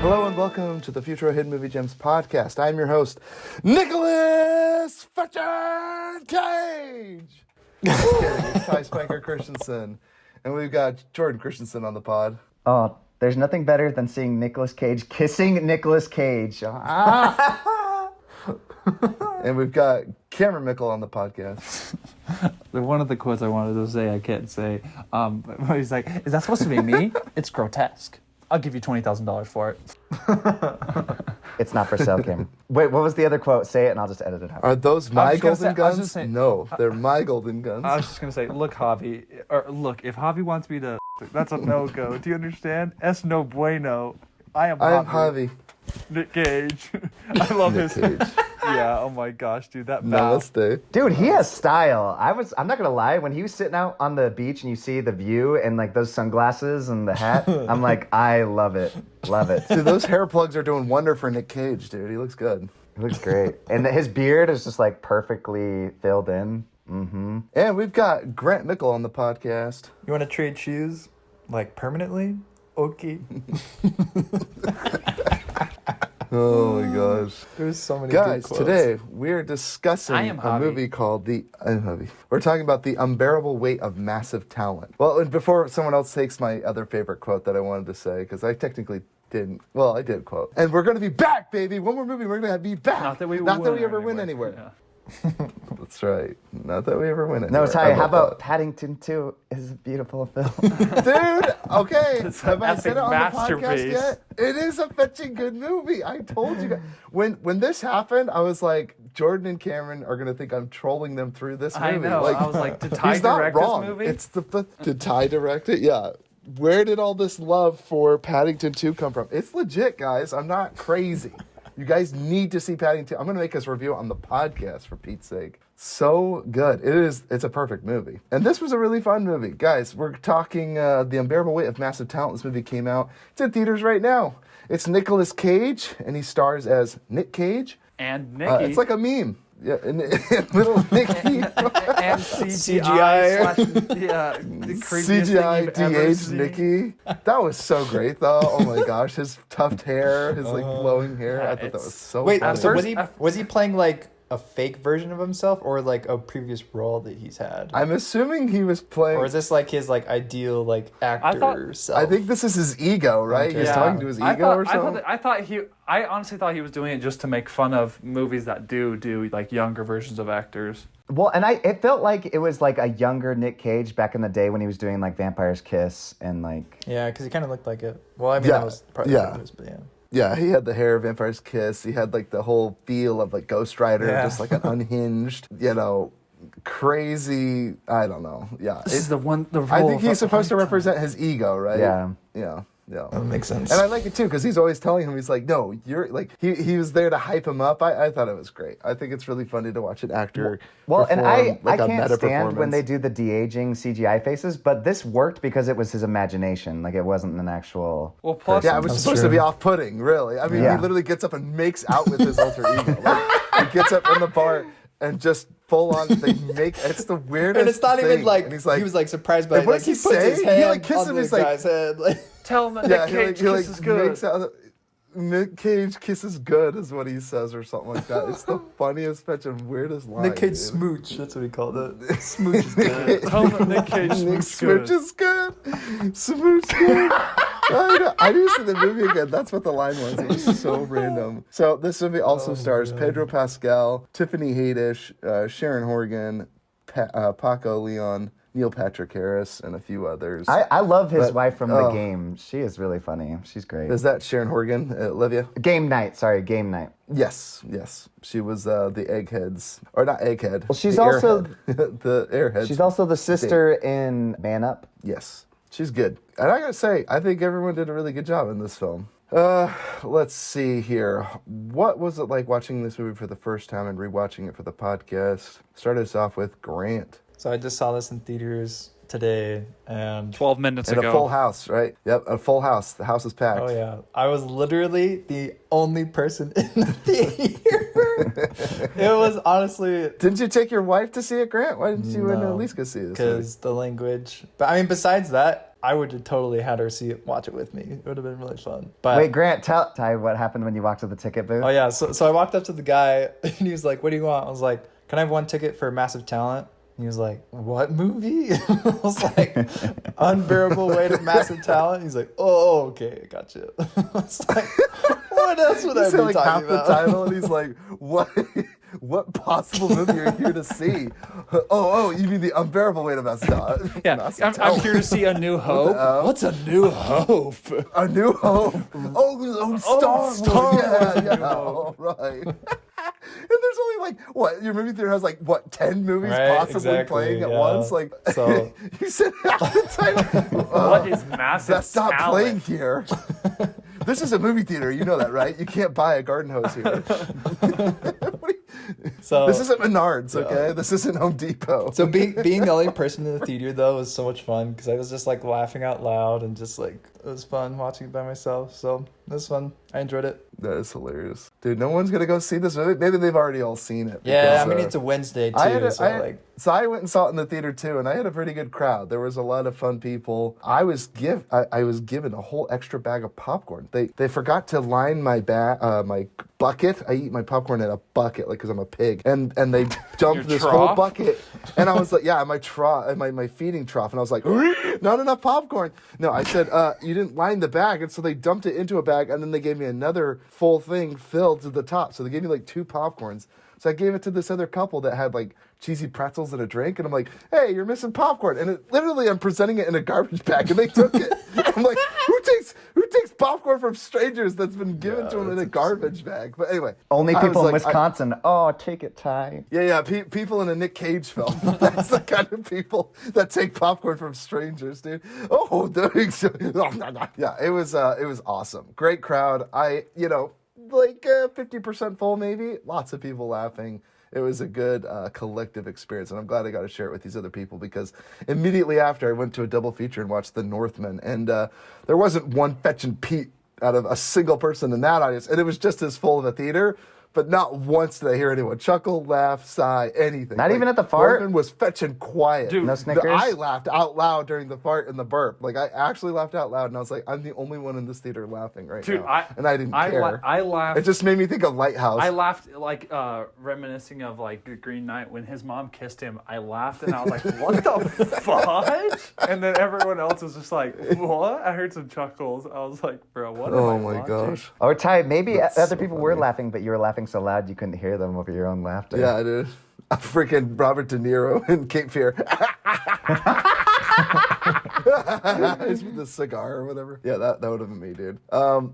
Hello and welcome to the Futro Hidden Movie Gems podcast. I'm your host, Nicolas fucking Cage. It's Ty Spanker Christensen. And we've got Jordan Christensen on the pod. Oh, there's nothing better than seeing Nicolas Cage kissing Nicolas Cage. And we've got Cameron Mickle on the podcast. One of the quotes I wanted to say, I can't say. But he's like, is that supposed to be me? It's grotesque. I'll give you $20,000 for it. It's not for sale, Cameron. Wait, what was the other quote? Say it and I'll just edit it out. Are those my golden guns? Say, no, they're my golden guns. I was just going to say, look, Javi, or look, if Javi wants me to, that's a no-go. Do you understand? Es no bueno. I am Javi. Nick Cage. I love Nick his... Cage. Yeah, oh my gosh, dude, that bow. Namaste. Dude, he has style. I'm not gonna lie, when he was sitting out on the beach and you see the view and like those sunglasses and the hat, I'm like, I love it. Love it. Dude, those hair plugs are doing wonder for Nick Cage, dude. He looks good. He looks great. And his beard is just like perfectly filled in. Mm-hmm. And we've got Grant Mickle on the podcast. You want to trade shoes, like, permanently? Okay. Oh my gosh. There's so many Guys, good quotes. today we're discussing a movie called We're talking about The Unbearable Weight of Massive Talent. Well, and before someone else takes my other favorite quote that I wanted to say, because I technically didn't. Well, I did quote. And we're going to be back, baby. One more movie, we're going to be back. Not that we ever win anywhere. Yeah. That's right. Not that we ever win anywhere. No, Ty, how about Paddington 2 is a beautiful film? Dude, okay. Have I said it on the masterpiece. podcast yet? It is a fetching good movie. I told you guys. When this happened, I was like, Jordan and Cameron are going to think I'm trolling them through this movie. I know. I was like, did Ty he's not direct wrong. this movie? It's did Ty direct it? Yeah. Where did all this love for Paddington 2 come from? It's legit, guys. I'm not crazy. You guys need to see Paddington. I'm going to make this review on the podcast, for Pete's sake. So good. It's a perfect movie. And this was a really fun movie. Guys, we're talking The Unbearable Weight of Massive Talent. This movie came out. It's in theaters right now. It's Nicolas Cage, and he stars as Nick Cage. And Nicky. It's like a meme. Yeah, and little Nicky. And CGI. The creepiest CGI thing you've ever de-aged seen. Nicky. That was so great, though. Oh my gosh, his tufted hair, his like flowing hair. I thought that was so Wait, funny. so was he playing like a fake version of himself, or like a previous role that he's had? I'm assuming he was playing. Or is this like his like ideal like actor self? I think this is his ego, right? Okay. He's Yeah. talking to his ego or something. I honestly thought he was doing it just to make fun of movies that do like younger versions of actors. Well, and it felt like it was like a younger Nick Cage back in the day when he was doing like Vampire's Kiss and like... Yeah, because he kind of looked like it. Well, I mean, that was probably what it was, but yeah. Yeah, he had the hair of Vampire's Kiss. He had like the whole feel of like Ghost Rider, just like an unhinged, crazy. I don't know. Yeah, This is the role I think he's supposed to represent his ego, right? Yeah. Yeah. That makes sense. And I like it too because he's always telling him, he's like, no, you're like, he was there to hype him up. I thought it was great. I think it's really funny to watch an actor. Well, and perform, I like, a can't meta stand when they performance. do the de-aging CGI faces, but this worked because it was his imagination. Like, it wasn't an actual... Well, plus, Yeah, it was supposed to be off-putting, really. I mean, Yeah. he literally gets up and makes out with his alter ego. Like, he gets up in the bar and just full on, it's the weirdest And it's not thing. even like, And he's he was like surprised by And it. what Like, does he he puts say? his He, hand like, kisses on him, the he's like- guy's head. Like, tell him that yeah, Nick Cage kisses good. makes out, Nick Cage kisses good is what he says or something like that. It's the funniest, fetching, weirdest line. Nick Cage dude. smooch. That's what he called it. Smooch is good. Tell him that Nick Cage Nick smooch Smooch is good. Smooch good. I need to see the movie again. That's what the line was. It was so random. So this movie also stars Pedro Pascal, Tiffany Haddish, Sharon Horgan, Paco Leon, Neil Patrick Harris, and a few others. I love his But- wife from The Game. She is really funny. She's great. Is that Sharon Horgan, Olivia? Game Night. Yes. She was the Eggheads, or not Egghead. Well, she's the also- Airhead. The Airheads. She's also the sister in Man Up. Yes, she's good. And I gotta say, I think everyone did a really good job in this film. Let's see here. What was it like watching this movie for the first time and rewatching it for the podcast? Started us off with Grant. So I just saw this in theaters today, and 12 minutes And ago. a full house, right? Yep, a full house. The house is packed. oh yeah, I was literally the only person in the theater. It was honestly Didn't you take your wife to see it, Grant? Why didn't you and Elise go see this? because the language. But I mean, besides that, I would have totally had her watch it with me. It would have been really fun. But Wait, Grant, tell Ty what happened when you walked to the ticket booth. oh yeah, so I walked up to the guy and he was like, "What do you want?" I was like, "Can I have one ticket for Massive Talent?" And he was like, "What movie?" I was like, "Unbearable Weight of Massive Talent." He's like, "Oh, okay, gotcha." I was like, "What else would I He be said talking half about?" the title, and he's like, "What? What possible movie are you here to see?" Oh, you mean the Unbearable Weight of Massive Talent? Yeah, Massive I'm Talent. here to see A New Hope. What's A New Hope? A New Hope. Star Wars. Star Wars, Yeah, all right. And there's only like what your movie theater has like what 10 movies Right, possibly exactly, playing at yeah. once. Like So- you said half the time. What is Massive That's not Talent? playing here. This is a movie theater. You know that, right? You can't buy a garden hose here. So This isn't Menards, okay? This isn't Home Depot. So being the only person in the theater though was so much fun because I was just like laughing out loud and just like it was fun watching it by myself. So it was fun. I enjoyed it. That is hilarious, dude. No one's gonna go see this movie. Maybe they've already all seen it. Yeah, I because, mean it's a Wednesday too. So I went and saw it in the theater too, and I had a pretty good crowd. There was a lot of fun people. I was given a whole extra bag of popcorn. They forgot to line my my bucket. I eat my popcorn in a bucket, like because I'm a pig, and they dumped Your this trough? whole bucket, and I was like, yeah, my trough, my feeding trough, and I was like, not enough popcorn. No, I said you didn't line the bag, and so they dumped it into a bag, and then they gave me another full thing filled to the top. So they gave me like 2 popcorns. So I gave it to this other couple that had like cheesy pretzels and a drink, and I'm like, "Hey, you're missing popcorn." And literally, I'm presenting it in a garbage bag, and they took it. I'm like, "Who takes popcorn from strangers that's been given to them in a garbage bag?" But anyway, Only I was people in like, Wisconsin. Oh, take it, Ty. Yeah, people in a Nick Cage film. That's the kind of people that take popcorn from strangers, dude. Oh, yeah, it was awesome. Great crowd. Like 50% full, maybe. Lots of people laughing. It was a good collective experience, and I'm glad I got to share it with these other people because immediately after I went to a double feature and watched The Northman, and there wasn't one fetching Pete out of a single person in that audience, and it was just as full of a theater. But not once did I hear anyone chuckle, laugh, sigh, anything. Not even at the fart? Northman was fetching quiet. Dude, No Snickers? I laughed out loud during the fart and the burp. Like, I actually laughed out loud, and I was like, I'm the only one in this theater laughing right Dude, now. And I didn't care. I laughed. It just made me think of Lighthouse. I laughed like reminiscing of like The Green Knight when his mom kissed him. I laughed and I was like, "What the fudge?" And then everyone else was just like, "What?" I heard some chuckles. I was like, "Bro, what?" Oh am I my watching? gosh. Or Ty, maybe That's other so people were funny. laughing, but you were laughing so loud you couldn't hear them over your own laughter. Yeah, I did. Freaking Robert De Niro in Cape Fear. He's with the cigar or whatever. Yeah, that would have been me, dude.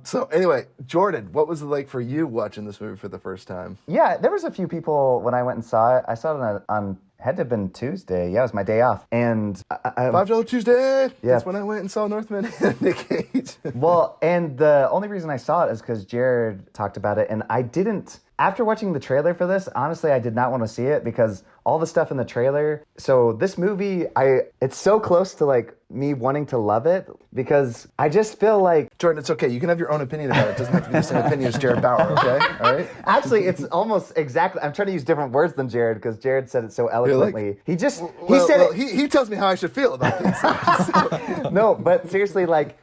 So anyway, Jordan, what was it like for you watching this movie for the first time? Yeah, there was a few people when I went and saw it. I saw it on had to have been Tuesday. Yeah, it was my day off. And $5 Tuesday. Yeah. That's when I went and saw Northman and Nick Cage. well, and the only reason I saw it is because Jared talked about it, and I didn't. After watching the trailer for this, honestly, I did not want to see it because all the stuff in the trailer. So this movie, it's so close to like me wanting to love it because I just feel like Jordan, it's okay. You can have your own opinion about it. It doesn't have to be the same opinion as Jared Bauer, okay? All right? actually it's almost exactly. I'm trying to use different words than Jared because Jared said it so eloquently. He said he tells me how I should feel about things. No, but seriously, like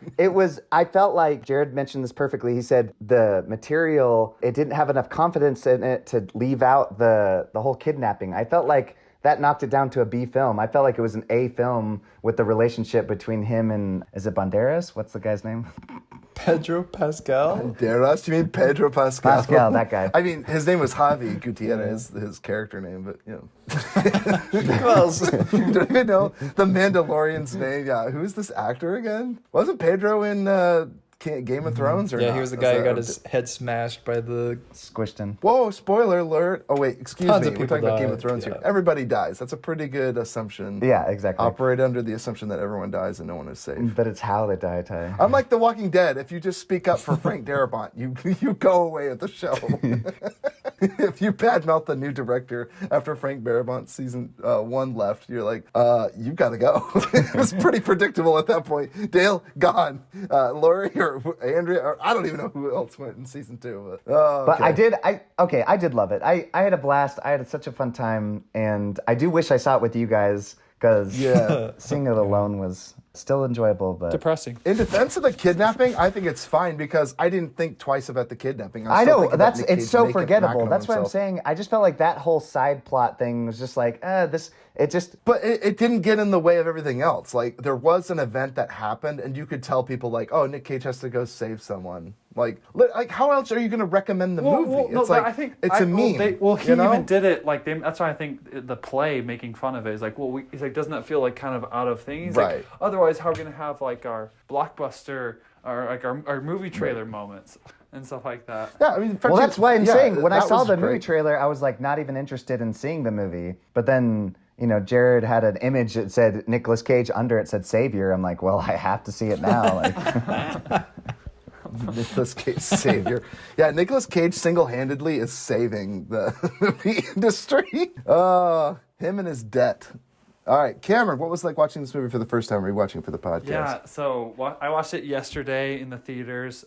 I felt like Jared mentioned this perfectly. He said the material, it didn't have enough confidence in it to leave out the whole kidnapping. I felt like that knocked it down to a B film. I felt like it was an A film with the relationship between him and, is it Banderas? What's the guy's name? Pedro Pascal. Banderas? You mean Pedro Pascal? Pascal, that guy. I mean, his name was Javi Gutierrez, his character name, but, you know. Close. You don't even know the Mandalorian's name. Yeah, who's this actor again? Wasn't Pedro in Game of Thrones or Yeah, not? he was the Is guy who that- got his head smashed by the. Squished in. Whoa, spoiler alert. Oh, wait, excuse Tons me. of We're people talking about Game of died, Thrones yeah. here. Everybody dies. That's a pretty good assumption. Yeah, exactly. Operate under the assumption that everyone dies and no one is safe. But it's how they die, Ty. Unlike The Walking Dead, if you just speak up for Frank Darabont, you go away at the show. if you badmouth the new director after Frank Darabont's season 1 left, you're like, you've got to go. It was pretty predictable at that point. Dale, gone. Lori or Andrea, or I don't even know who else went in season 2. But I did love it. I had a blast. I had such a fun time, and I do wish I saw it with you guys, because seeing it alone was still enjoyable, but Depressing. In defense of the kidnapping, I think it's fine because I didn't think twice about the kidnapping. I know it's it's so forgettable. That's what I'm saying. I just felt like that whole side plot thing was just like, But it didn't get in the way of everything else. Like, there was an event that happened, and you could tell people, like, oh, Nick Cage has to go save someone. Like how else are you going to recommend the movie? No, it's like, I think it's a meme. He even did it, like, that's why I think the play making fun of it is like, well, he's like, doesn't that feel like kind of out of thing? He's right. Like, otherwise, how are we going to have, like, our blockbuster, or like our movie trailer moments and stuff like that? Yeah, I mean, well, that's why I'm saying, when I saw the movie great. trailer, I was, like, not even interested in seeing the movie. But then, you know, Jared had an image that said Nicolas Cage, under it said Savior. I'm like, well, I have to see it now. Like... Nicolas Cage savior. Yeah, Nicolas Cage single-handedly is saving the movie industry. Him and his debt. All right, Cameron, what was it like watching this movie for the first time, rewatching it for the podcast? Yeah, so I watched it yesterday in the theaters.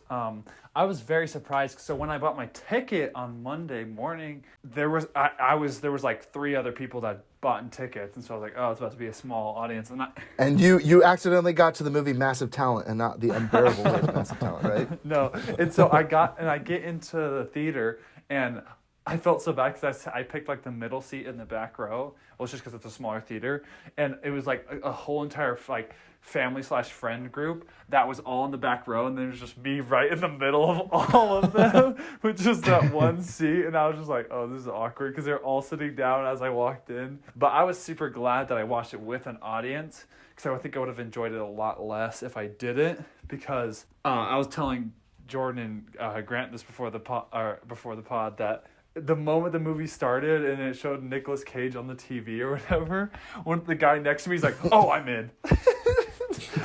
I was very surprised. So when I bought my ticket on Monday morning, there was like 3 other people that bought in tickets, and so I was like, oh, it's about to be a small audience. And you accidentally got to the movie Massive Talent and not the Unbearable Weight of Massive Talent, right? No, and so I get into the theater, and I felt so bad because I picked like the middle seat in the back row. Well, it's just because it's a smaller theater, and it was like a whole entire like family/friend group that was all in the back row, and there's just me right in the middle of all of them with just that one seat, and I was just like, oh, this is awkward because they're all sitting down as I walked in. But I was super glad that I watched it with an audience, because I think I would have enjoyed it a lot less if I didn't, because I was telling Jordan and Grant this before the pod that the moment the movie started and it showed Nicolas Cage on the TV or whatever, when the guy next to me is like, oh, I'm in.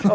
I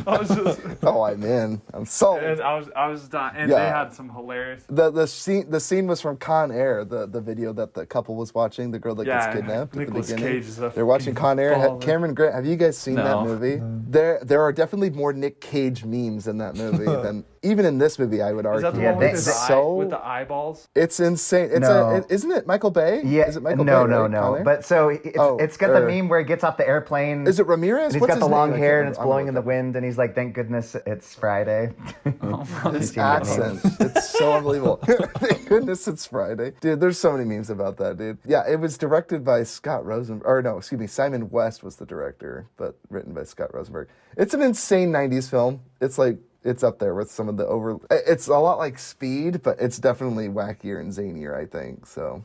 was just oh, I'm in. I'm sold. And I was done. And Yeah. they had some hilarious. The scene was from Con Air, the video that the couple was watching, the girl that gets kidnapped at the Nicolas beginning. Cage is a They're watching Con Air. baller. Cameron Grant, have you guys seen that No. movie? There are definitely more Nick Cage memes in that movie than even in this movie, I would Is argue. that the Yeah, one with, they- his so with the eyeballs? it's insane. It's No. isn't it Michael Bay? Yeah, Is it Michael no, Bay? no, right? no. Con Air? But so it's got the meme where he gets off the airplane. Is it Ramirez? And he's What's got the his long name? I hair can't and it's remember. blowing in the wind, and he's like, "Thank goodness it's Friday." His seen that meme? accent. It's so unbelievable. Thank goodness it's Friday. Dude, there's so many memes about that, dude. Yeah, it was directed by Simon West was the director, but written by Scott Rosenberg. It's an insane 90s film. It's like, it's up there with some of the it's a lot like Speed, but it's definitely wackier and zanier, I think. So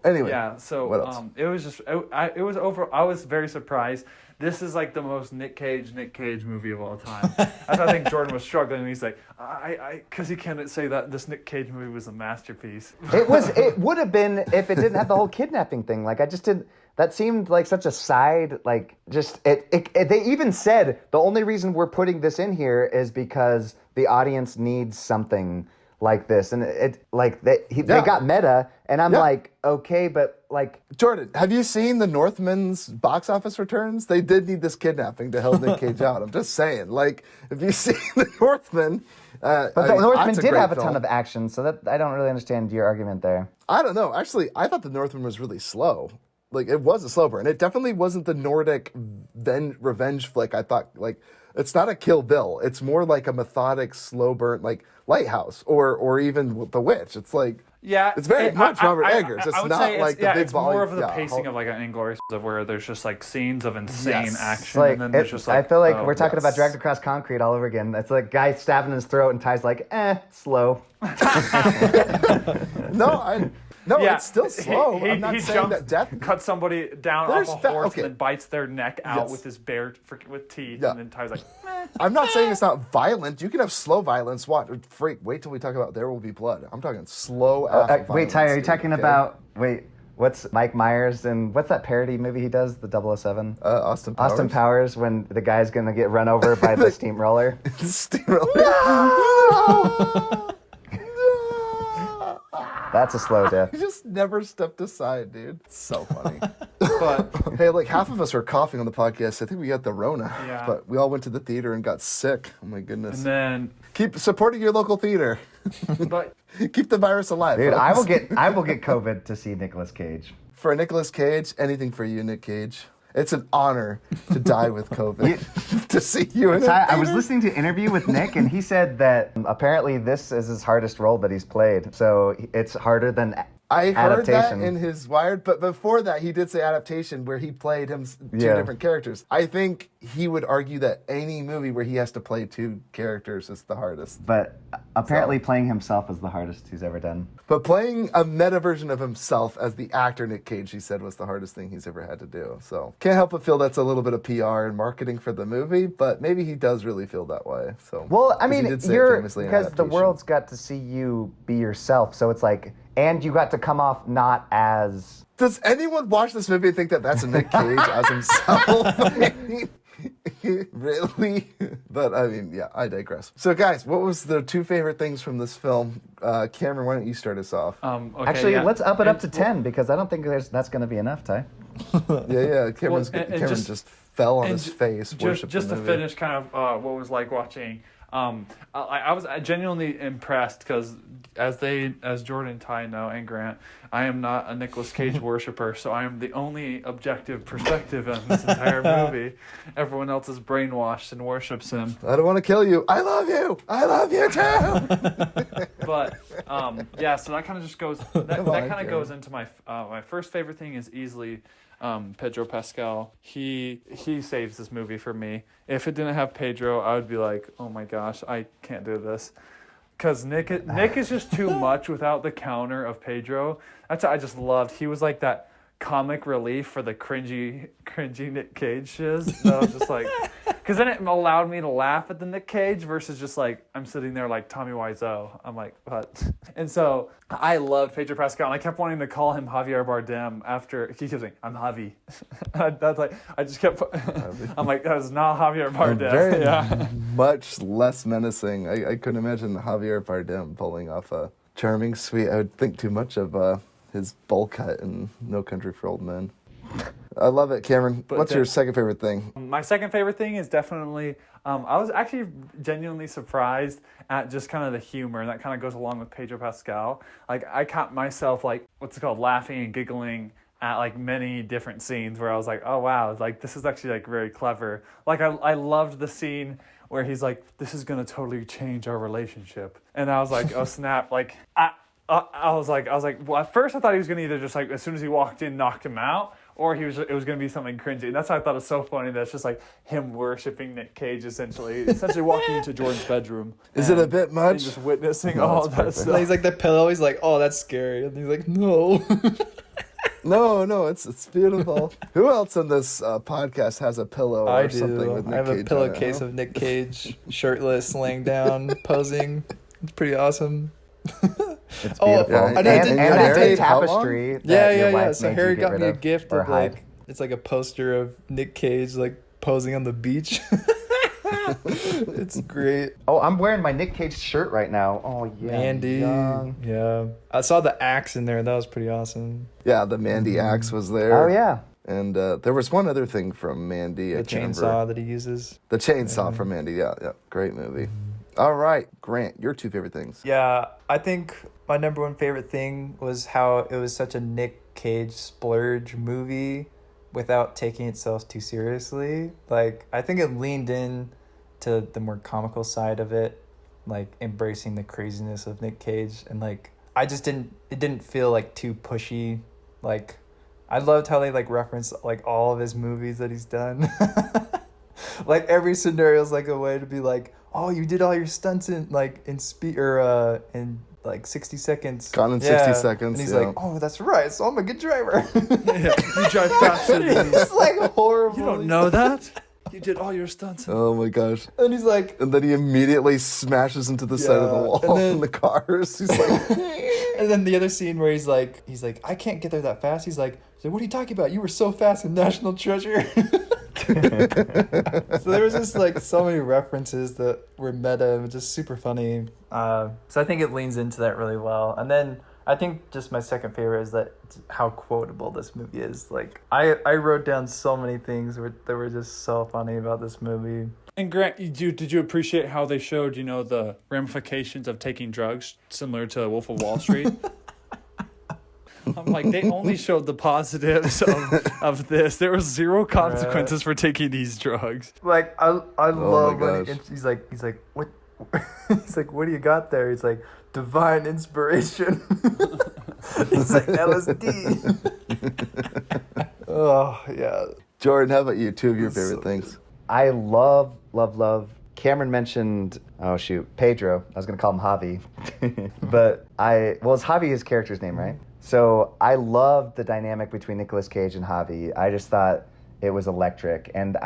anyway. Yeah, so what else? it was just I was very surprised. This is like the most Nick Cage movie of all time. I think Jordan was struggling, and he's like, because he can't say that this Nick Cage movie was a masterpiece. It would have been if it didn't have the whole kidnapping thing. Like, I just didn't. That seemed like such a side. Like, just they even said the only reason we're putting this in here is because the audience needs something like this, and they got meta, and I'm like, okay, but like, Jordan, have you seen The Northman's box office returns? They did need this kidnapping to help Nick Cage out. I'm just saying, like, if you see The Northman, but the Northman did have a ton of action, so that I don't really understand your argument there. I don't know. Actually, I thought The Northman was really slow. Like, it was a slow burn. It definitely wasn't the Nordic revenge flick. I thought, like, it's not a Kill Bill. It's more like a methodic, slow burn, like Lighthouse or even The Witch. It's like, it's very much Robert Eggers. It's not like the big it's volume. more of the pacing of like an Inglourious, of where there's just like scenes of insane action, Like, and then there's just like, I feel like we're talking about Dragged Across Concrete all over again. It's like guy stabbing his throat, and Ty's like, slow. No, it's still slow. He I'm not saying jumps, that death cuts somebody down There's off a horse okay. and then bites their neck out Yes. with his with teeth, Yeah. and then Ty's like, I'm not saying it's not violent. You can have slow violence. Wait till we talk about There Will Be Blood. I'm talking slow violence. Wait, Ty, are you dude, talking okay? about what's Mike Myers and what's that parody movie he does, the 007? Austin Powers? Austin Powers, when the guy's gonna get run over by the steamroller. Steamroller. No! That's a slow death. He just never stepped aside, dude. It's so funny. But Hey, like half of us were coughing on the podcast. I think we got the Rona. Yeah. But we all went to the theater and got sick. Oh my goodness. and then, Keep supporting your local theater. but Keep the virus alive. Dude, folks. I will get COVID to see Nicolas Cage. For Nicolas Cage, anything for you, Nick Cage. It's an honor to die with COVID. To see you in I was listening to an interview with Nick, and he said that apparently this is his hardest role that he's played. So it's harder than I heard that adaptation. in his Wired, but before that, he did say adaptation where he played him two Yeah. different characters. I think he would argue that any movie where he has to play two characters is the hardest. But apparently playing himself is the hardest he's ever done. But playing a meta version of himself as the actor Nick Cage, he said, was the hardest thing he's ever had to do. So can't help but feel that's a little bit of PR and marketing for the movie, but maybe he does really feel that way. So Well, I 'cause he mean, did say it you're famously in because the adaptation. world's got to see you be yourself. So it's like, and you got to come off not as. Does anyone watch this movie and think that that's a Nick Cage as himself? I mean, really? But I mean, yeah, I digress. So, guys, what was the two favorite things from this film? Cameron, why don't you start us off? okay, Actually, yeah. let's up it up to And- 10 because I don't think that's going to be enough, Ty. Yeah, Cameron and just fell on and his face. worshiped just the to movie. finish kind of what was like watching I was genuinely impressed because as Jordan and Ty know and Grant, I am not a Nicolas Cage worshiper, so I am the only objective perspective in this entire movie. Everyone else is brainwashed and worships him. I don't want to kill you. I love you. I love you too. But yeah, so that kind of just goes. That Come on, kind of Karen. goes into my first favorite thing is easily Pedro Pascal. He saves this movie for me. If it didn't have Pedro, I would be like, oh my gosh, I can't do this. Because Nick is just too much without the counter of Pedro. That's what I just loved. He was like that comic relief for the cringy Nick Cage shiz. That I was just like, because then it allowed me to laugh at the Nick Cage versus just like I'm sitting there like Tommy Wiseau. I'm like, what? And so I loved Pedro Pascal, and I kept wanting to call him Javier Bardem after he kept saying, "I'm Javi." That's like I just kept. I'm like, that is not Javier Bardem. Very Yeah. much less menacing. I couldn't imagine Javier Bardem pulling off a charming, sweet. I would think too much of his bowl cut in No Country for Old Men. I love it, Cameron. But What's your second favorite thing? My second favorite thing is definitely, I was actually genuinely surprised at just kind of the humor, and that kind of goes along with Pedro Pascal. Like, I caught myself, like, what's it called, laughing and giggling at, like, many different scenes where I was like, oh, wow, like, this is actually, like, very clever. Like, I loved the scene where he's like, this is going to totally change our relationship. And I was like, oh, snap. Like, I was like, well, at first I thought he was going to either just, like, as soon as he walked in, knock him out, or it was going to be something cringy. And that's why I thought it was so funny that it's just like him worshiping Nick Cage, essentially walking into Jordan's bedroom. Is it a bit And much? just witnessing No, all it's that perfect. stuff. He's like the pillow. He's like, oh, that's scary. And he's like, no. No, it's beautiful. Who else in this podcast has a pillow or I something do. with Nick I have Cage a on pillowcase it? of Nick Cage, shirtless, laying down, posing. It's pretty awesome. It's Oh, beautiful. yeah, and, and- and, and that Harry, big how long? tapestry. that Yeah, your yeah. wife So made Harry you get got rid me a of gift or of hide. like, it's like a poster of Nick Cage like posing on the beach. It's great. Oh, I'm wearing my Nick Cage shirt right now. Oh yeah, Mandy. young. Yeah. I saw the axe in there. That was pretty awesome. Yeah, the Mandy axe was there. Oh yeah. And there was one other thing from Mandy. I The can't chainsaw remember. that he uses. The chainsaw from Mandy. Yeah. Great movie. All right, Grant, your two favorite things. Yeah, I think my number one favorite thing was how it was such a Nick Cage splurge movie without taking itself too seriously. Like, I think it leaned in to the more comical side of it, like embracing the craziness of Nick Cage. And like, it didn't feel like too pushy. Like, I loved how they like reference like all of his movies that he's done. Like every scenario is like a way to be like, oh, you did all your stunts in like in in like 60 seconds. Gone in 60 seconds, And he's yeah. like, oh, that's right. So I'm a good driver. You drive faster than me. It's like horrible. You don't know that? You did all your stunts. Oh my gosh. And he's like, And then he immediately smashes into the side of the Yeah, wall and then- in the cars. He's like, and then the other scene where he's like, I can't get there that fast. He's like, what are you talking about? You were so fast in National Treasure. So there was just like so many references that were meta and just super funny. So I think it leans into that really well. And then I think just my second favorite is that how quotable this movie is. Like I wrote down so many things that were just so funny about this movie. And Grant, did you appreciate how they showed, the ramifications of taking drugs, similar to Wolf of Wall Street? I'm like, they only showed the positives of this. There was zero consequences for taking these drugs. Like I love when gosh. he's like what he's like, what do you got there? He's like, divine inspiration. He's like, LSD. Oh yeah. Jordan, how about you? Two of your favorite things. I love. Cameron mentioned, oh shoot, Pedro. I was gonna call him Javi, but it's Javi his character's name, right? So I love the dynamic between Nicolas Cage and Javi. I just thought it was electric, and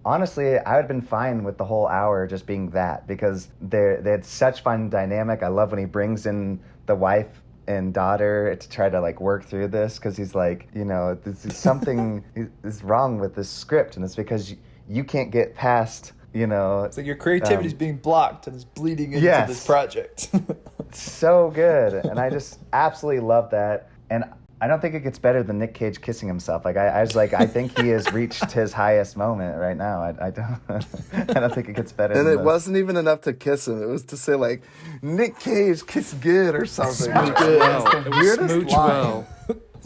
honestly, I would have been fine with the whole hour just being that, because they had such fun dynamic. I love when he brings in the wife and daughter to try to like work through this, because he's like, this is something is wrong with this script, and it's because you can't get past, It's like your creativity's being blocked and it's bleeding into Yes. this project. so good, and I just absolutely love that. And I don't think it gets better than Nick Cage kissing himself. Like I was like, I think he has reached his highest moment right now. I don't I don't think it gets better. And than it this. wasn't even enough to kiss him. It was to say like, Nick Cage kiss good or something. Smooch It was well. the It was weirdest smooch line. well.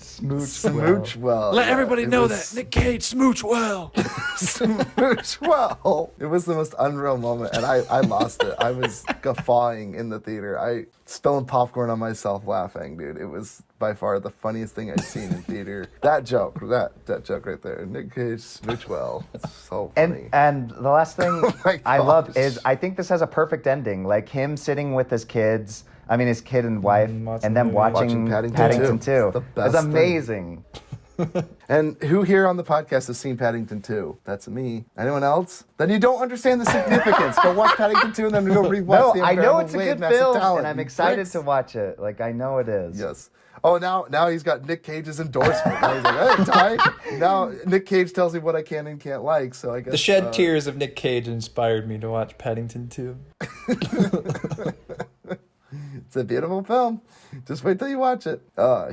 Smooch well. Let Yeah, everybody it know was- that Nick Cage smooch well. Smooch well. It was the most unreal moment, and I lost it. I was guffawing in the theater. I spilling popcorn on myself laughing, dude. It was by far the funniest thing I've seen in theater. That joke right there. Nick Cage smooch well. It's so funny. And the last thing Oh my I love gosh. is I think this has a perfect ending. Like him sitting with his kids, his kid and wife, watching and them the movie. watching Watching Paddington 2. Paddington 2. It's the best It's thing. amazing. And who here on the podcast has seen Paddington 2? That's me. Anyone else? Then you don't understand the significance. Go watch Paddington 2 and then go rewatch No, the I know Unbearable it's a Weight good of Massive film, Talent, and I'm you excited pricks. to watch it. Like, I know it is. Yes. Oh, now he's got Nick Cage's endorsement. Now he's like, hey, Ty. Now Nick Cage tells me what I can and can't like, so I guess... The shed tears of Nick Cage inspired me to watch Paddington 2. It's a beautiful film. Just wait till you watch it.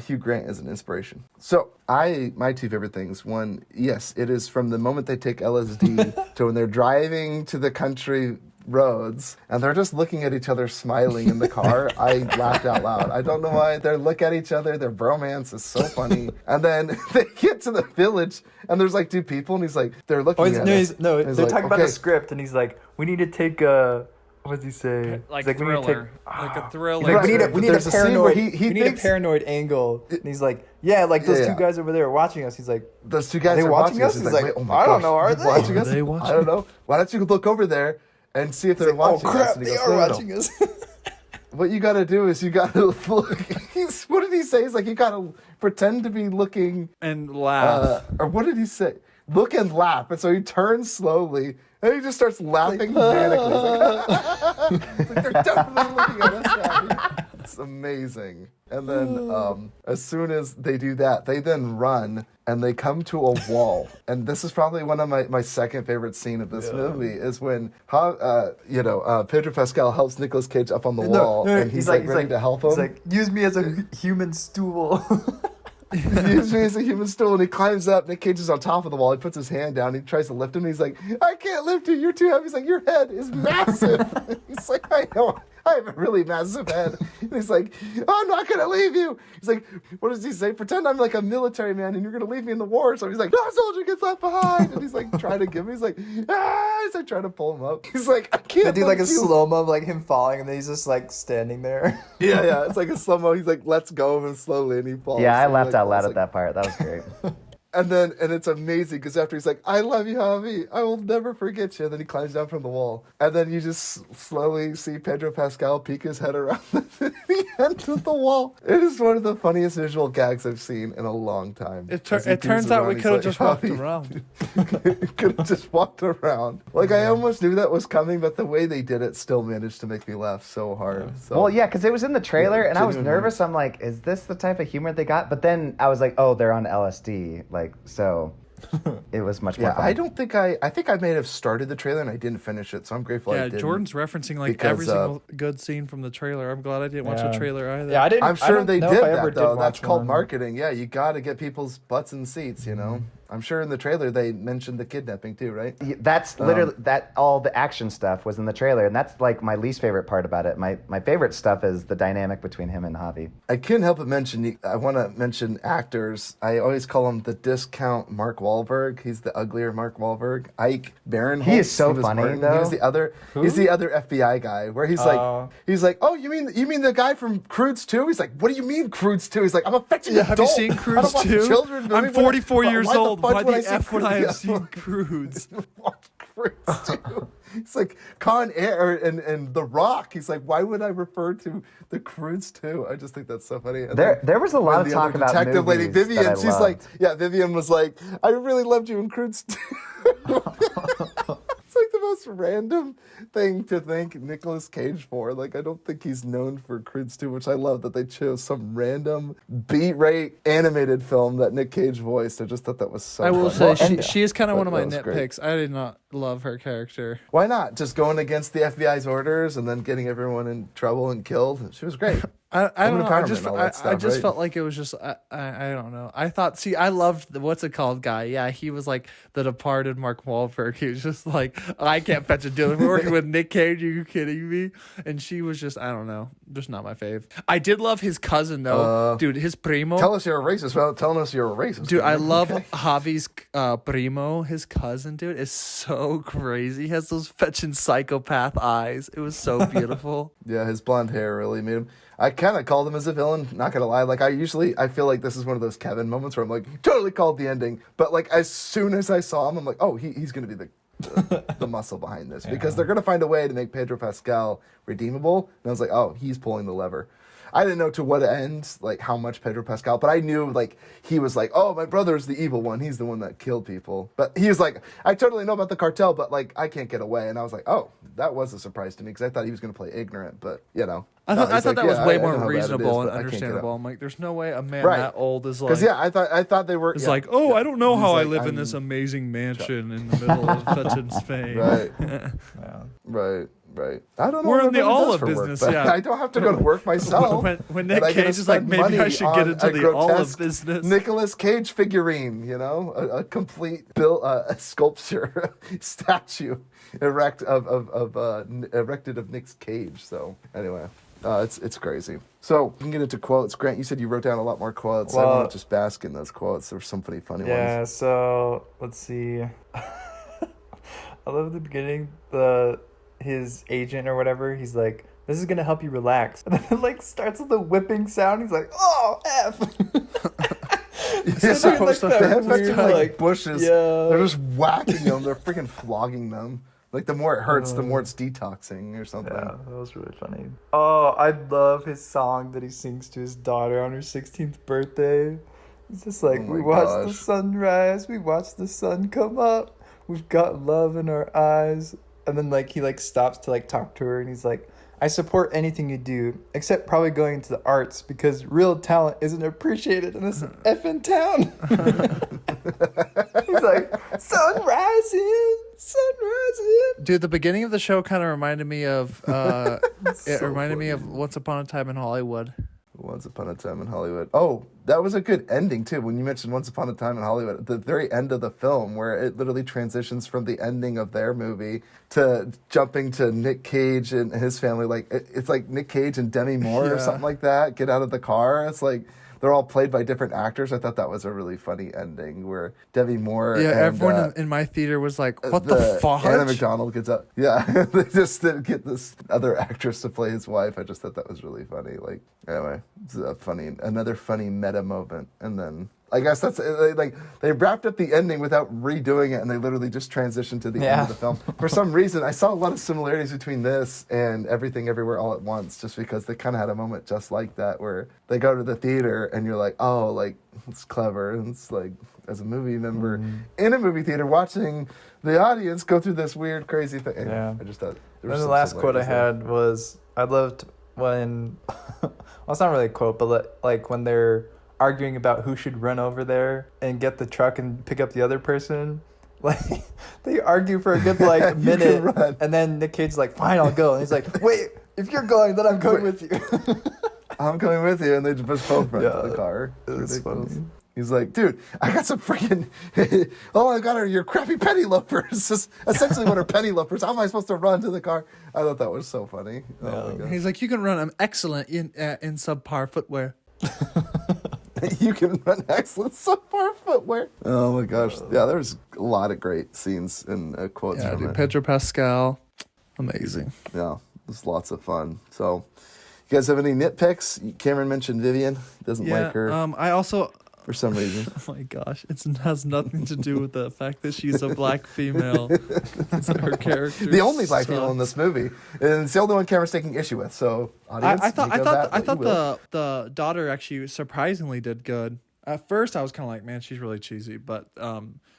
Hugh Grant is an inspiration. So my two favorite things. One, yes, it is from the moment they take LSD to when they're driving to the country roads and they're just looking at each other smiling in the car. I laughed out loud. I don't know why. They look at each other. Their bromance is so funny. And then they get to the village and there's like two people and he's like, they're looking at us. And they're he's talking like, about the okay. script, and he's like, we need to take a... What does he say? Like He's we need to thriller. Like a thriller. He's like, we need a, But we need a there's a scene where paranoid. he we need a thinks- paranoid angle. And he's like, yeah, like those Yeah, two yeah. guys over there are watching us. He's like, Those two guys Are they are watching us? He's He's like, like, wait, oh my I don't gosh, know, are you they? watching Are us? they watching I don't know. Why don't you look over there and see if they're oh watching us? crap, And he they goes, are "No, no, no. watching us. What you gotta do is you gotta look. What did he say? He's like, you gotta pretend to be looking. And laugh. Or what did he say? Look and laugh. And so he turns slowly and he just starts laughing manically. It's like, they're definitely looking at us now. It's amazing. And then as soon as they do that, they then run and they come to a wall. And this is probably one of my second favorite scene of this movie is when Pedro Pascal helps Nicolas Cage up on the wall and he's like ready to help him. He's like, use me as a human stool. He uses me as a human stool and he climbs up. Nick Cage is on top of the wall. He puts his hand down. He tries to lift him. And he's like, I can't lift you. You're too heavy. He's like, your head is massive. He's like, I know. I have a really massive head. And he's like, I'm not going to leave you. He's like, what does he say? Pretend I'm like a military man and you're going to leave me in the war. So he's like, no soldier gets left behind. And he's like, trying to give me. He's like, ah. He's like, trying to pull him up. He's like, I can't. They do like a lift you. slow-mo of like him falling, and then he's just like standing there. Yeah. It's like a slow-mo. He's like, lets go of him slowly and he falls. Yeah, I And laughed like, out loud falls, at that part. That was great. And it's amazing because after he's like, I love you, Javi. I will never forget you. And then he climbs down from the wall. And then you just slowly see Pedro Pascal peek his head around the end of the wall. It is one of the funniest visual gags I've seen in a long time. It As he turns peers out around, we he's could have like, just walked "Javi." around. Could have just walked around. Like, I almost knew that was coming, but the way they did it still managed to make me laugh so hard. So, Well, yeah, because it was in the trailer, Yeah, and I was genuinely. nervous. I'm like, is this the type of humor they got? But then I was like, oh, they're on LSD. Like, so It was much more Yeah, fun. I don't think I think I may have started the trailer and I didn't finish it, so I'm grateful I Yeah, didn't. Jordan's referencing like because, every single good scene from the trailer. I'm glad I didn't watch the Yeah. trailer either. Yeah, I didn't. I'm I sure don't they know did if I ever that, though. did That's watch called one. marketing. Yeah, you got to get people's butts in seats, you know? I'm sure in the trailer they mentioned the kidnapping too, right? That's literally that all the action stuff was in the trailer, and that's like my least favorite part about it. My favorite stuff is the dynamic between him and Javi. I couldn't help but mention, I want to mention actors. I always call him the discount Mark Wahlberg. He's the uglier Mark Wahlberg. Ike Barinholtz. He is so was funny, Martin. though. He was the other. He's the other FBI guy where he's like, oh, you mean the guy from Croods 2? He's like, what do you mean Croods 2? He's like, I'm a fetching adult. Have you seen I don't Croods watch 2? children's I'm movies. 44 years Why the old. fuck Why would I the see F would I Croods? have seen Croods? Watch Croods 2. It's like Con Air and The Rock. He's like, why would I refer to the Croods 2? I just think that's so funny. And There was a lot of the talk other about detective lady movies Vivian. that I She's loved. like, Vivian was like, I really loved you in Croods 2. It's like the most random thing to thank Nicolas Cage for. Like, I don't think he's known for Croods 2, which I love that they chose some random beat-rate animated film that Nick Cage voiced. I just thought that was so I will funny. say she is kind of one of my That was great. nitpicks. I did not love her character. Why not? Just going against the FBI's orders and then getting everyone in trouble and killed. She was great. I don't know. empowerment and all that I stuff, just right? felt like it was just I don't know. I thought I loved what's it called guy. Yeah, he was like the departed Mark Wahlberg. He was just like I can't fetch a deal. We're working with Nick Cage. Are you kidding me? And she was just I don't know, just not my fave. I did love his cousin though, dude. His primo. Tell us you're a racist without telling us you're a racist. Dude, I man. love Okay. Javi's primo. His cousin, dude, is so crazy. He has those fetching psychopath eyes. It was so beautiful. Yeah, his blonde hair really made him. I kind of called him as a villain, not gonna lie. Like, I feel like this is one of those Kevin moments where I'm like, he totally called the ending. But, like, as soon as I saw him, I'm like, oh, he's gonna be the muscle behind this. Because they're gonna find a way to make Pedro Pascal redeemable. And I was like, oh, he's pulling the lever. I didn't know to what end, like, how much Pedro Pascal, but I knew, like, he was like, oh, my brother's the evil one. He's the one that killed people. But he was like, I totally know about the cartel, but, like, I can't get away. And I was like, oh, that was a surprise to me because I thought he was going to play ignorant, but, you know. I thought he's like, that was "Yeah, way I know more how bad it is, reasonable and but I can't get understandable. out." I'm like, there's no way a man Right. that old is like. Because, yeah, I thought they were. It's yeah, like, oh, yeah. I don't know He's how I like, live in I'm- this amazing mansion in the middle of fetching Spain. Right. Yeah. Right. I don't know. We're what in the everyone does olive for work, business, but yeah. I don't have to go to work myself. When Nick and I get to Cage is like, spend maybe I money should get on into a the olive grotesque business. Nicolas Cage figurine, you know, a complete a sculpture statue erected of Nick Cage. So anyway, it's crazy. So we can get into quotes. Grant, you said you wrote down a lot more quotes. I Well, want to just bask in those quotes. There's some funny Yeah, ones. so let's see. I love the beginning, his agent or whatever, he's like, this is gonna help you relax. And then it like starts with a whipping sound. He's like, oh F. It's supposed like to- the they're head weird, like, like, bushes. yeah. They're just whacking them. They're freaking flogging them. Like, the more it hurts, the more it's detoxing or something. Yeah, that was really funny. Oh, I love his song that he sings to his daughter on her 16th birthday. It's just like, Oh my we watch the gosh. sun rise, we watch the sun come up, we've got love in our eyes. And then like he like stops to like talk to her and he's like, I support anything you do, except probably going into the arts because real talent isn't appreciated in this effing town. He's like, sun rising. Dude, the beginning of the show kind of reminded me of it So reminded me of funny. Once Upon a Time in Hollywood. Once Upon a Time in Hollywood. Oh, that was a good ending, too. When you mentioned Once Upon a Time in Hollywood, at the very end of the film, where it literally transitions from the ending of their movie to jumping to Nick Cage and his family. Like, it's like Nick Cage and Demi Moore or Yeah. something like that get out of the car. It's like they're all played by different actors. I thought that was a really funny ending where Demi Moore Yeah, and, everyone in my theater was like, what the fuck? Anna McDonald gets up. Yeah, they just didn't get this other actress to play his wife. I just thought that was really funny. Like, anyway, it's another funny meta moment. And then I guess that's like they wrapped up the ending without redoing it, and they literally just transitioned to the end of the film. For some reason, I saw a lot of similarities between this and Everything Everywhere All at Once, just because they kind of had a moment just like that where they go to the theater and you're like, oh, like it's clever, and it's like as a movie member in a movie theater watching the audience go through this weird, crazy thing. Yeah. I just thought. There And was the some last quote I similarities had was, I loved when, well, it's not really a quote, but like when they're arguing about who should run over there and get the truck and pick up the other person. Like, they argue for a good like minute, and then Nick Cage's like, "Fine, I'll go." And he's like, "Wait, if you're going, then I'm going with you." I'm coming with you, and they just both run to the car. It's funny. He's like, dude, I got some freaking. All I got are your crappy penny loafers. Just essentially, what are penny loafers? How am I supposed to run to the car? I thought that was so funny. Oh my god. He's like, you can run. I'm excellent in subpar footwear. You can run excellent subpar footwear. Oh my gosh. Yeah, there's a lot of great scenes and quotes from it. Pedro Pascal, amazing. Yeah, it was lots of fun. So, you guys have any nitpicks? Cameron mentioned Vivian. Doesn't like her. I also. For some reason. Oh my gosh, it has nothing to do with the fact that she's a black female. It's her character. The only black female in this movie, and it's the only one Cameron's taking issue with. So, audience, I thought the daughter actually surprisingly did good. At first, I was kind of like, man, she's really cheesy, but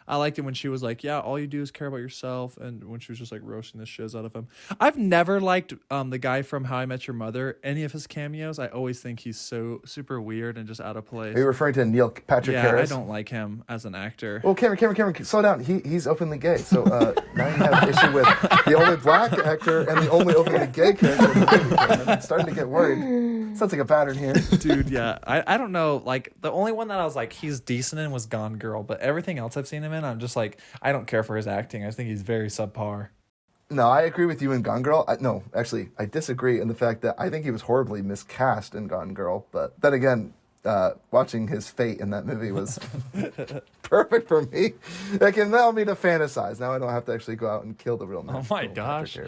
I liked it when she was like, yeah, all you do is care about yourself, and when she was just like roasting the shiz out of him. I've never liked the guy from How I Met Your Mother. Any of his cameos, I always think he's so super weird and just out of place. Are you referring to Neil Patrick Harris? I don't like him as an actor. Well, Cameron, slow down. He's openly gay, so now you have an issue with the only black actor and the only openly gay character in the movie, Cameron. I'm starting to get worried. Sounds like a pattern here. Dude, yeah. I don't know. Like, the only one that I was like, he's decent in was Gone Girl, but everything else I've seen him in, I'm just like, I don't care for his acting. I think he's very subpar. No, I agree with you in Gone Girl. No, actually, I disagree in the fact that I think he was horribly miscast in Gone Girl. But then again, watching his fate in that movie was perfect for me. It can allow me to fantasize. Now I don't have to actually go out and kill the real man. Oh my gosh.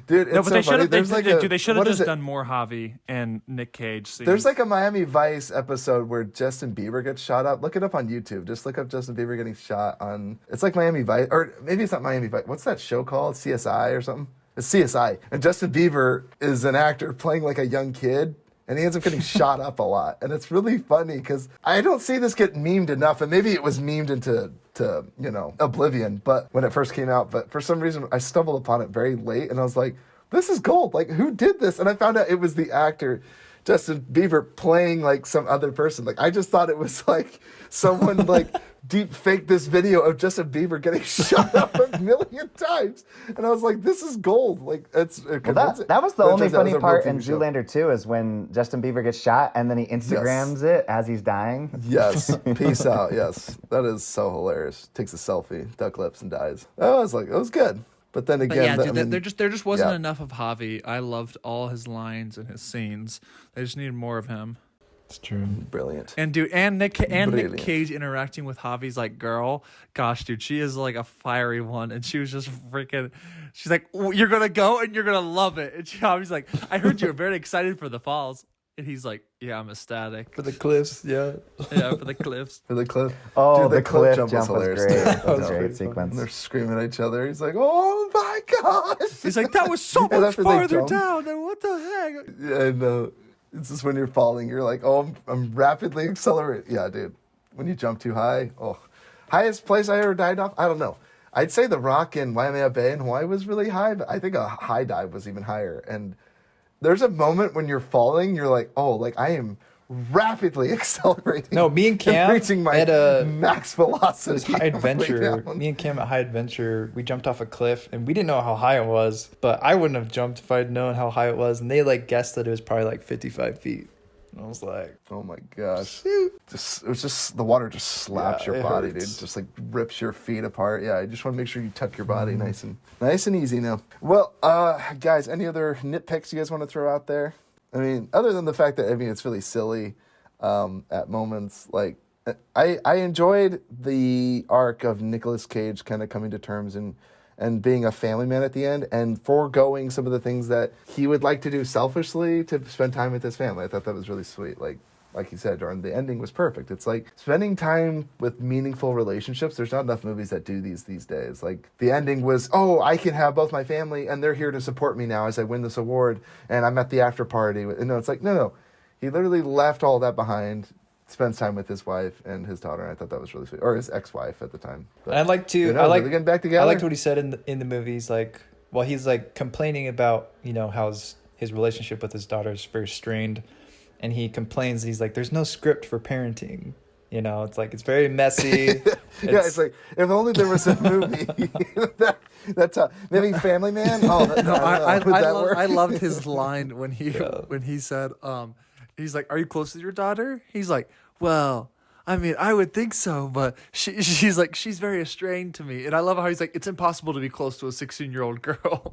Dude, it's no, but so they should have. funny. They should have just done more Javi and Nick Cage scenes. There's like a Miami Vice episode where Justin Bieber gets shot up. Look it up on YouTube. Just look up Justin Bieber getting shot on. It's like Miami Vice, or maybe it's not Miami Vice. What's that show called? CSI or something? It's CSI. And Justin Bieber is an actor playing like a young kid. And he ends up getting shot up a lot. And it's really funny because I don't see this get memed enough. And maybe it was memed into oblivion, but when it first came out. But for some reason, I stumbled upon it very late. And I was like, this is gold. Like, who did this? And I found out it was the actor, Justin Bieber, playing like some other person. Like, I just thought it was like someone like deep faked this video of Justin Bieber getting shot up a million times. And I was like, this is gold. Like, it's that was the only funny part in Zoolander 2 is when Justin Bieber gets shot and then he Instagrams it as he's dying. Yes. Peace out. Yes. That is so hilarious. Takes a selfie, duck lips, and dies. I was like, it was good. But then again, there just wasn't enough of Javi. I loved all his lines and his scenes. They just needed more of him. It's true. Brilliant. And dude, Nick Cage interacting with Javi's like girl. Gosh, dude, she is like a fiery one, and she was just freaking. She's like, "You're gonna go and you're gonna love it." And Javi's like, "I heard you were very excited for the falls." And he's like, "Yeah, I'm ecstatic for the cliffs." Yeah, yeah, for the cliffs. For the cliff. Oh, dude, the cliff jump was hilarious. Great. That was a great sequence. And they're screaming at each other. He's like, "Oh my gosh!" He's like, "That was so much farther down. And what the heck?" Yeah, I know. It's just when you're falling, you're like, oh, I'm rapidly accelerating. Yeah, dude. When you jump too high, highest place I ever dived off? I don't know. I'd say the rock in Waimea Bay in Hawaii was really high, but I think a high dive was even higher. And there's a moment when you're falling, you're like, I am rapidly accelerating. No, me and Cam reaching my max velocity. High Adventure. Me and Cam at High Adventure, we jumped off a cliff and we didn't know how high it was, but I wouldn't have jumped if I'd known how high it was. And they like guessed that it was probably like 55 feet. And I was like, oh my gosh. It was just, the water just slaps your body, hurts. Dude. Just like rips your feet apart. Yeah, I just want to make sure you tuck your body nice and easy now. Well, guys, any other nitpicks you guys want to throw out there? I mean, other than the fact that, it's really silly at moments. Like, I enjoyed the arc of Nicolas Cage kind of coming to terms and being a family man at the end and foregoing some of the things that he would like to do selfishly to spend time with his family. I thought that was really sweet. Like you said, Jordan, the ending was perfect. It's like spending time with meaningful relationships. There's not enough movies that do these days. Like the ending was, I can have both my family and they're here to support me now as I win this award and I'm at the after party. It's like, no. He literally left all that behind, spends time with his wife and his daughter. And I thought that was really sweet. Or his ex-wife at the time. But, I'd like to, they're getting back together. I liked what he said in the movies. Like, he's like complaining about, how his relationship with his daughter is very strained. and he complains. He's like, "There's no script for parenting." You know, it's like it's very messy. It's like if only there was a movie. That's maybe Family Man. Oh, No, I work? loved his line when he said, he's like, "Are you close with your daughter?" He's like, "Well, I mean, I would think so, but she's like, she's very estranged to me." And I love how he's like, "It's impossible to be close to a 16-year-old girl."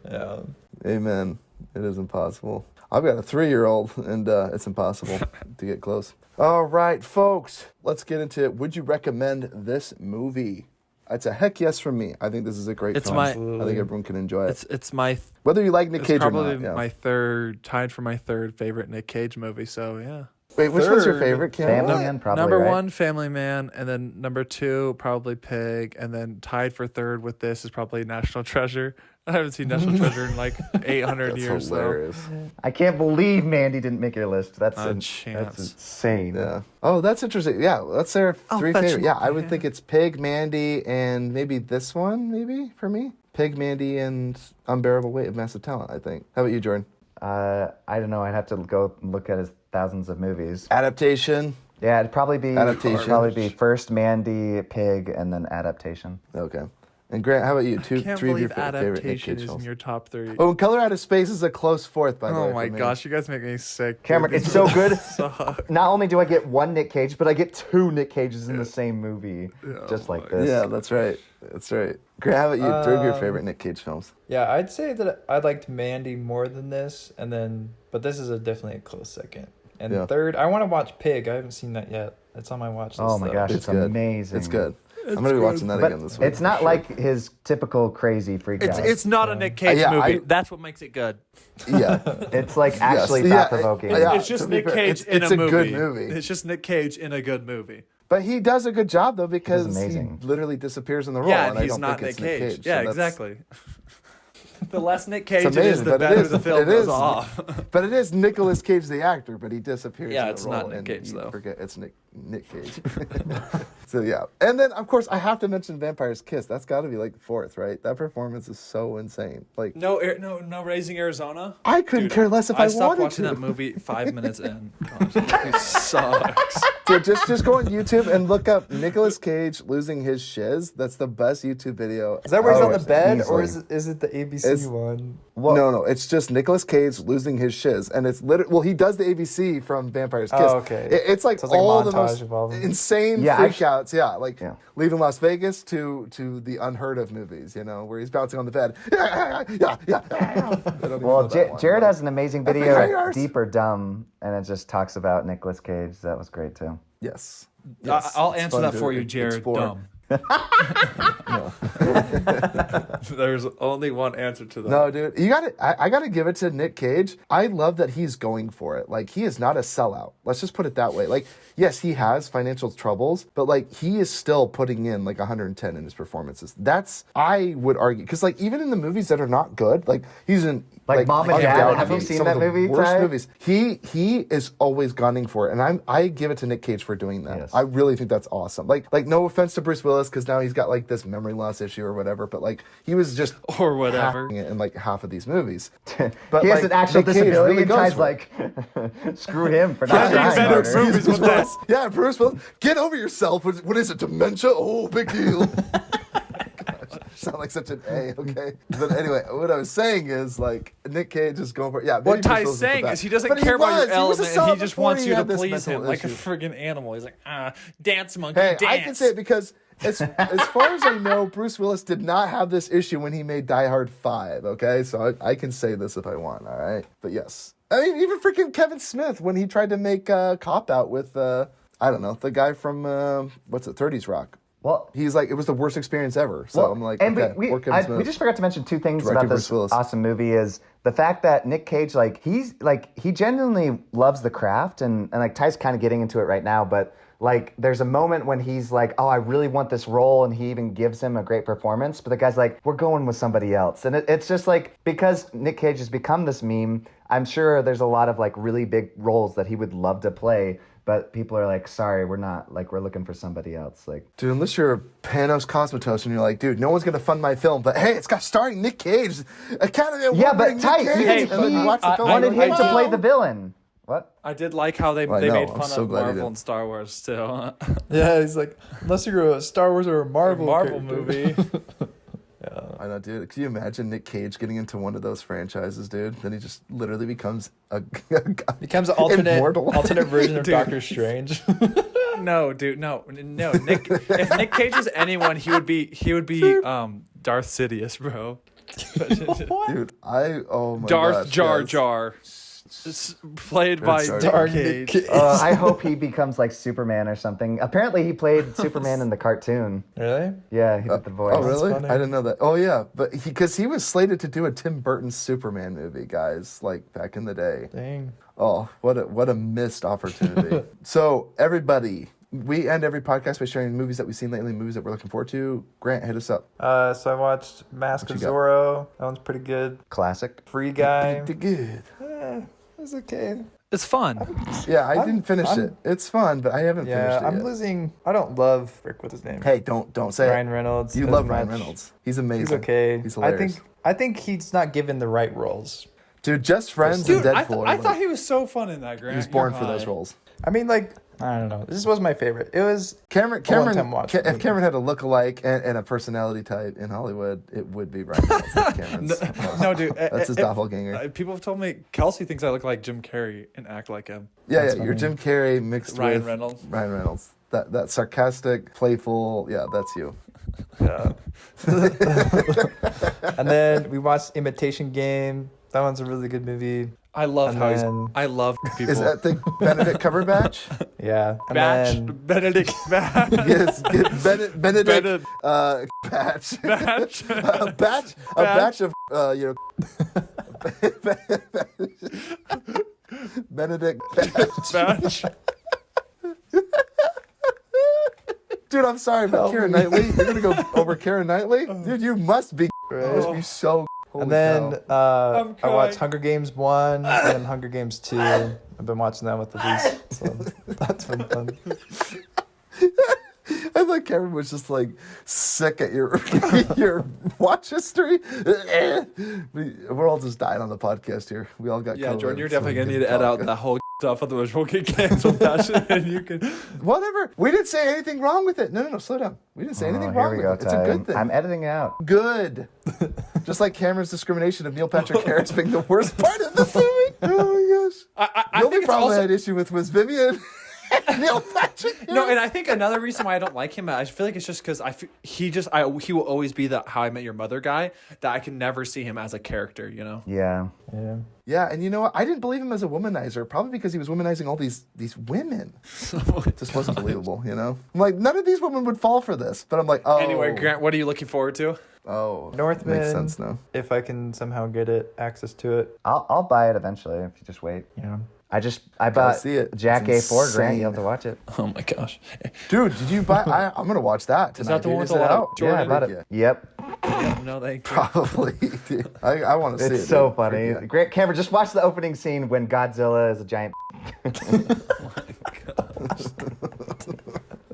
Yeah. Amen. It is impossible. I've got a 3-year-old, and it's impossible to get close. All right, folks, let's get into it. Would you recommend this movie? It's a heck yes from me. I think this is a great film. I think everyone can enjoy it. It's my Whether you like Nick Cage or probably not. Yeah. my third, tied for my third favorite Nick Cage movie. So yeah. Wait, which one's your Third. favorite, Cam? Family What? Man, probably. Number right? 1, Family Man, and then number 2, probably Pig, and then tied for third with this is probably National Treasure. I haven't seen National Treasure in like 800 That's years. hilarious. I can't believe Mandy didn't make your list. That's A that's chance. insane. Yeah. Oh, that's interesting. Yeah, that's their three fetch favorite. my Yeah, I would pen. think it's Pig, Mandy, and maybe this one, maybe, for me. Pig, Mandy, and Unbearable Weight of Massive Talent, I think. How about you, Jordan? I don't know. I'd have to go look at his thousands of movies. Adaptation. Yeah, it'd probably be Adaptation. first Mandy, Pig, and then adaptation. Okay. And Grant, how about you? Can't Three of your believe favorite Nick adaptation Cage is in films. your top 3. Oh, and Color Out of Space is a close fourth, by the way. Oh my for me. gosh, you guys make me sick. dude. Cameron, These it's so good. suck. Not only do I get one Nick Cage, but I get 2 Nick Cages in the same movie, just like this. Yeah, that's right. That's right. Grant, how about you? Three of your favorite Nick Cage films. Yeah, I'd say that I liked Mandy more than this, but this is definitely a close second. And Yeah. third, I want to watch Pig. I haven't seen that yet. It's on my watch list. Oh my though. gosh, It's it's good. amazing. It's good. I'm going to be watching that But again this week. it's not like his typical crazy freak out. It's not a Nick Cage yeah, movie. That's what makes it good. Yeah. It's like actually yeah, thought-provoking. yeah. It's just to be Nick fair, Cage it's in a a movie. good movie. It's just Nick Cage in a good movie. But he does a good job, though, because he amazing. literally disappears in the role. Yeah, and and I he's don't not think Nick it's Cage. Nick Cage. Yeah, so that's- exactly. The less Nick Cage It's it is, amazing, the but better it is, the film it goes is, off. But it is Nicolas Cage, the actor, but he disappears. Yeah, in the it's not role, Nick and Cage, you though. Forget it's Nick Cage. So yeah, and then of course I have to mention Vampire's Kiss. That's got to be like fourth, right? That performance is so insane. Like No Raising Arizona. I couldn't care less if I stopped wanted watching to. that movie 5 minutes in. Gosh, that movie sucks. So just go on YouTube and look up Nicolas Cage losing his shiz. That's the best YouTube video. Is that where he's Oh, on the bed, or easily. is it the ABC It's- one? No, it's just Nicolas Cage losing his shiz, and it's literally he does the ABC from Vampire's Kiss. Oh, okay. It's like So it's like a all the montage most of all of them. insane Yeah, freakouts. Yeah, like Yeah. leaving Las Vegas to the unheard of movies. You know, where he's bouncing on the bed. Yeah. I don't even Well, know that one, Jared but- has an amazing think video, I yours. Deep or Dumb, and it just talks about Nicolas Cage. That was great too. Yes. I'll It's answer fun that to for you, Jared. explore. Dumb. There's only one answer to that. No, dude, you got to I got to give it to Nick Cage. I love that he's going for it. Like he is not a sellout. Let's just put it that way. Like yes, he has financial troubles, but like he is still putting in like 110 in his performances. That's I would argue because like even in the movies that are not good, like he's in Like Mom and Dad, undoubtedly have you seen some that of the movie, worst Ty? movies. He is always gunning for it, and I give it to Nick Cage for doing that. Yes. I really think that's awesome. Like no offense to Bruce Willis because now he's got like this memory loss issue or whatever, but like he was just Or whatever. having it in like half of these movies. He has an actual Nick Cage disability, really and goes Ty's for it. like, screw him for Yeah, not he's trying better harder. movies with that. Yeah, Bruce Willis, get over yourself. What is it, dementia? Oh, big deal. Gosh, sound like such an A, okay? But anyway, what I was saying is like Nick Cage is going for maybe What Bruce Ty's Willis the saying best. is he doesn't But care about was. your He was a element, and he sellout just before wants he you to had this please mental him like a issue. friggin' animal. He's like, dance monkey, Hey, dance. I can say it because as far as I know, Bruce Willis did not have this issue when he made Die Hard 5, okay? So I can say this if I want, all right? But yes. I mean, even freaking Kevin Smith, when he tried to make Cop Out with, I don't know, the guy from, 30s Rock. Well, He's like, it was the worst experience ever. So I'm like, and okay, we poor Kevin Smith. we just forgot to mention 2 things Directed about this Bruce Willis. awesome movie is the fact that Nick Cage, like, he genuinely loves the craft, and like Ty's kind of getting into it right now, but like there's a moment when he's like, oh, I really want this role, and he even gives him a great performance, but the guy's like, we're going with somebody else. And it's just like, because Nick Cage has become this meme, I'm sure there's a lot of like really big roles that he would love to play but people are like, sorry, we're not. Like, we're looking for somebody else. Like, Dude, unless you're a Panos Cosmatos and you're like, dude, no one's gonna fund my film, but hey, it's got starring Nick Cage, Academy Award. yeah, but winning tight. Nick Cage, Hey, and then you but watch the film. wanted and you're him like, to play "Wow." the villain. What? I did like how they I know, made I'm fun so of glad he Marvel did. and Star Wars too. Yeah, he's like, unless you're a Star Wars or a Marvel character. movie. I know, dude. Can you imagine Nick Cage getting into one of those franchises, dude? Then he just literally becomes a Becomes an alternate Immortal. version of Dude. Doctor Strange. No, dude, no. Nick, if Nick Cage was anyone, he would be Darth Sidious, bro. Dude, oh my Darth gosh, Jar yes. Jar, played by Jar Nick Jar. Cage. I hope he becomes like Superman or something. Apparently, he played Superman in the cartoon. Really? Yeah, he did the voice. Oh, really? funny. I didn't know that. Oh, yeah. But because he was slated to do a Tim Burton Superman movie, guys, like back in the day. Dang. Oh, what a missed opportunity. So, everybody, we end every podcast by sharing movies that we've seen lately, movies that we're looking forward to. Grant, hit us up. So I watched Mask What of you got? Zorro. That one's pretty good. Classic. Free Guy. Pretty good. It was okay. It's fun. Yeah, I didn't finish it. It's fun, but I haven't Yeah, finished it I'm yet. losing. I don't love Rick. What's his name? Hey, don't say Ryan it. Reynolds. You as love Ryan much. Reynolds. He's amazing. He's okay. He's hilarious. I think he's not given the right roles. Dude, Just Friends Dude, and I, Deadpool. I thought he was so fun in that, Grant. he was born You're for those high. roles. I mean, like, I don't know. This was my favorite. It was Cameron, one-time watch. if Cameron had a look-alike and a personality type in Hollywood, it would be Ryan Reynolds. Cameron's. No, dude. That's his doppelganger. People have told me Kelsey thinks I look like Jim Carrey and act like him. Yeah, you're Jim Carrey mixed Ryan with Reynolds. Ryan Reynolds. That sarcastic, playful, yeah, that's you. Yeah. And then we watched Imitation Game. That one's a really good movie. I love And how then- I love people. Is that the Benedict Cumberbatch? Yeah. And Batch? then Benedict Batch. Yes, Benedict Benedict- Batch. Batch. a batch of you know Benedict Batch. Batch. Dude, I'm sorry, but Keira Knightley. You're gonna go over Keira Knightley? Dude, you must be. You must be so. Holy And then cow. I'm I watched crying. Hunger Games 1 and then Hunger Games 2. I've been watching that with the least. So that's been fun. I thought Cameron was just like sick at your your watch history. We're all just dying on the podcast here. We all got Yeah, COVID, Jordan, you're so definitely we gonna can need to edit talk. out that whole stuff, otherwise we'll get canceled. That shit, and you can. Whatever. We didn't say anything wrong with it. No, slow down. We didn't say anything Oh, wrong here we with go, it. It's a good thing. I'm editing it out. Good. Just like Cameron's discrimination of Neil Patrick Harris being the worst part of the movie. Oh my gosh. I The only think it's problem I also had issue with was Vivian. Neil Patrick Harris. no, and I think another reason why I don't like him, I feel like it's just because he will always be the How I Met Your Mother guy that I can never see him as a character. You know. Yeah. Yeah. Yeah, and you know what? I didn't believe him as a womanizer, probably because he was womanizing all these women. It just wasn't believable, you know? I'm like, none of these women would fall for this. But I'm like, oh. Anyway, Grant, what are you looking forward to? Oh. Northman. Makes sense now. If I can somehow get access to it. I'll buy it eventually if you just wait. Yeah. I bought see it. Jack It's A4 Grant. insane. You have to watch it. Oh my gosh. Dude, did you buy? I'm going to watch that tonight. Is that the dude. one with Is a it lot of out? Jordan? Yeah, I bought it. Yep. No, thank you. Probably. Dude. I want to see it. It's so dude. funny. Yeah. Grant Cameron, just watch the opening scene when Godzilla is a giant.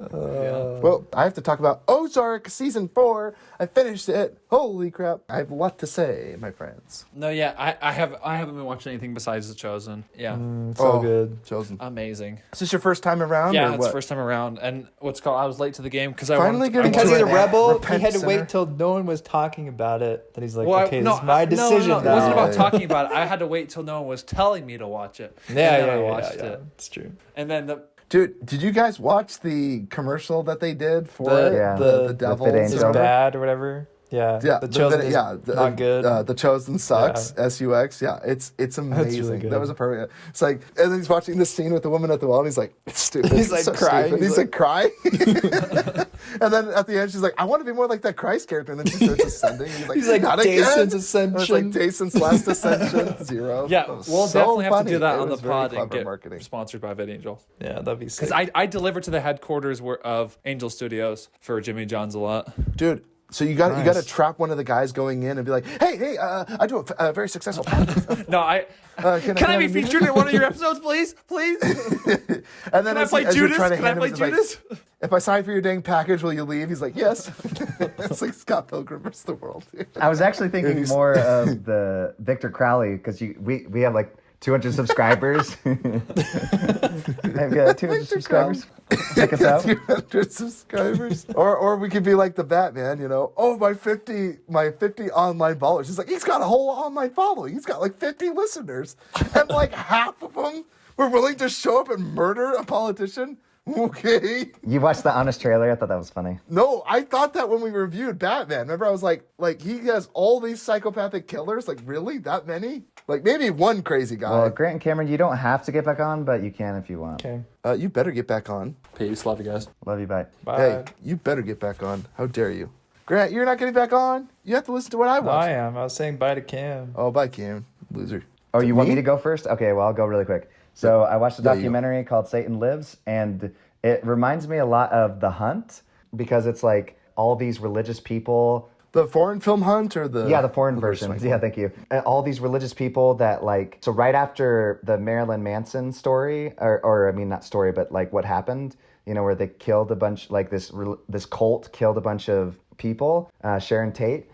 Well, I have to talk about Ozark Season 4. I finished it. Holy crap. I have a lot to say, my friends. No, yeah, I haven't been watching anything besides The Chosen. Yeah, So Oh, good. Chosen. amazing. Is this your first time around? Yeah, or it's what? first time around, and what's called I was late to the game because I Finally wanted getting Because to he's it. a rebel, Repent, he had to sinner. wait till no one was talking about it. That he's like, Well, okay, this is my decision No, now. it wasn't about Yeah. talking about it. I had to wait till no one was telling me to watch it. Yeah, and then yeah, I yeah, watched yeah. it. It's true. And then the Dude, did you guys watch the commercial that they did for The- it? Yeah. The The devil. Fit It's Angel. bad or whatever. Yeah. Yeah, The chosen is not good. The Chosen sucks. SUX. Yeah, it's amazing. really good. That was a perfect. It's like, and then he's watching this scene with the woman at the well, and he's like, it's stupid. He's, like, so crying. Stupid. He's like crying. And then at the end, she's like, I want to be more like that Christ character. And then she starts ascending. And He's like, not Jason's again. And it's like ascension. Jason's last ascension, 0. yeah, That was we'll so definitely have funny. to do that It on the was very pod and clever get marketing. sponsored by VidAngel. Yeah, that'd be sick. Because I deliver to the headquarters of Angel Studios for Jimmy John's a lot. Dude, So you got Nice. to trap one of the guys going in and be like, hey, I do a very successful podcast. No, can I be featured in one of your episodes, please? Please? And then Can I play Judas? Can Can I play Judas? If I sign for your dang package, will you leave? He's like, yes. It's like Scott Pilgrim vs. the World. I was actually thinking more of the Victor Crowley because we have like 200 subscribers. I've got 200 subscribers. Check us out. 200 subscribers. Or we could be like the Batman, you know. Oh, my 50 online followers. He's like, he's got a whole online following. He's got like 50 listeners. And like half of them were willing to show up and murder a politician. Okay. You watched the Honest trailer? I thought that was funny. No, I thought that when we reviewed Batman. Remember, I was like he has all these psychopathic killers. Like, really? That many? Like, maybe one crazy guy. Well, Grant and Cameron, you don't have to get back on, but you can if you want. Okay. You better get back on. Peace. Love you guys. Love you, bye. Bye. Hey, you better get back on. How dare you? Grant, you're not getting back on? You have to listen to what I No, watch. I am. I was saying bye to Cam. Oh, bye, Cam. Loser. Oh, you want Me? me to go first? Okay, well, I'll go really quick. So I watched a Yeah, you go. documentary called Satan Lives, and it reminds me a lot of The Hunt because it's like all these religious people. The foreign film Hunt or the... Yeah, the foreign version? version. Yeah, thank you. All these religious people that like, so right after the Marilyn Manson story, or I mean, not story, but like what happened, you know, where they killed a bunch, like this cult killed a bunch of people, Sharon Tate,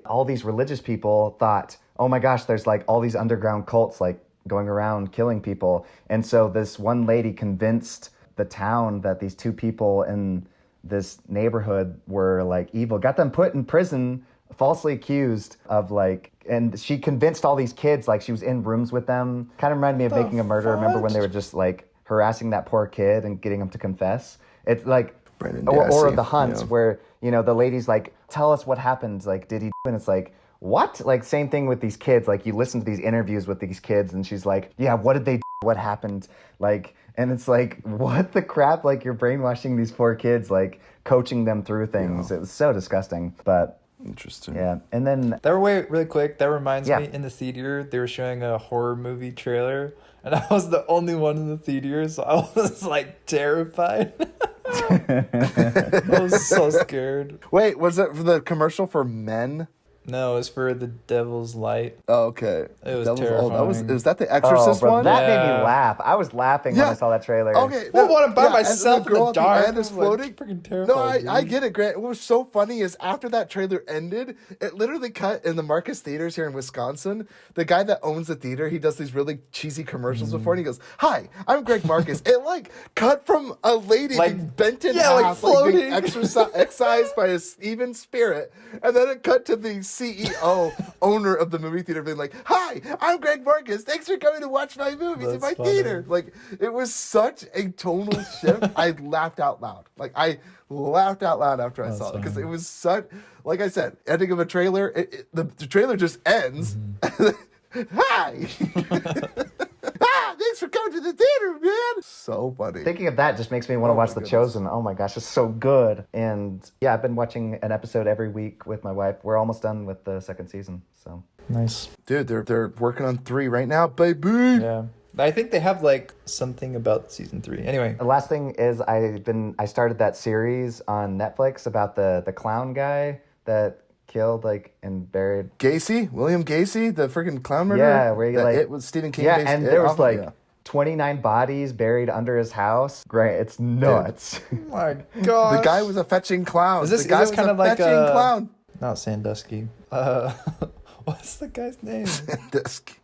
all these religious people thought, oh my gosh, there's like all these underground cults like going around killing people. And so this one lady convinced the town that these two people in this neighborhood were like evil, got them put in prison, falsely accused of like, and she convinced all these kids, like she was in rooms with them. Kind of reminded me of Making a Murder. Remember when they were just like harassing that poor kid and getting him to confess? It's like, Brendan or Dassey, The Hunt, yeah. where, you know, the lady's like, tell us what happened. Like, did he, and it's like, what? Like, same thing with these kids. Like, you listen to these interviews with these kids and she's like, yeah, what did they do? What happened? Like, and it's like, what the crap? Like, you're brainwashing these poor kids, like coaching them through things. Yeah. It was so disgusting. But Interesting. yeah. And then Really quick, that reminds Yeah. me, in the theater, they were showing a horror movie trailer, and I was the only one in the theater, so I was like terrified. I was so scared. Wait, was it for the commercial for men? No, it's for The Devil's Light. Oh, okay. It was That terrifying. was that the Exorcist bro, one? that made Yeah. me laugh. I was laughing when I saw that trailer. Okay. I want to by and myself in girl the at dark. end is I'm, like, floating. freaking No, terrified. I dude. get it, Grant. What was so funny is after that trailer ended, it literally cut in the Marcus Theaters here in Wisconsin. The guy that owns the theater, he does these really cheesy commercials before, and he goes, "Hi, I'm Greg Marcus." It like cut from a lady Like, being bent in yeah, like half, like being floating. excised by a even spirit, and then it cut to the CEO, owner of the movie theater, being like, "Hi, I'm Greg Marcus. Thanks for coming to watch my movies in my That's funny. theater." Like, it was such a tonal shift. I laughed out loud. Like, I laughed out loud after I saw it because it was such, like I said, ending of a trailer. The trailer just ends. Hi. Thanks for coming to the theater, man. So funny. Thinking of that just makes me want to Oh watch my The goodness. Chosen. Oh my gosh, it's so good. And yeah, I've been watching an episode every week with my wife. We're almost done with the second season. So Nice. Dude, they're working on 3 right now, baby. Yeah. I think they have like something about season 3. Anyway. the last thing is I started that series on Netflix about the clown guy that killed like and buried. William Gacy, the freaking clown murderer. Yeah, where he, That like- it was Stephen King. Yeah, based and it there was off of- like yeah. 29 bodies buried under his house. Great, it's nuts. Oh my gosh. The guy was a fetching clown. Is this the guy was kind a of like fetching clown. Not Sandusky. What's the guy's name?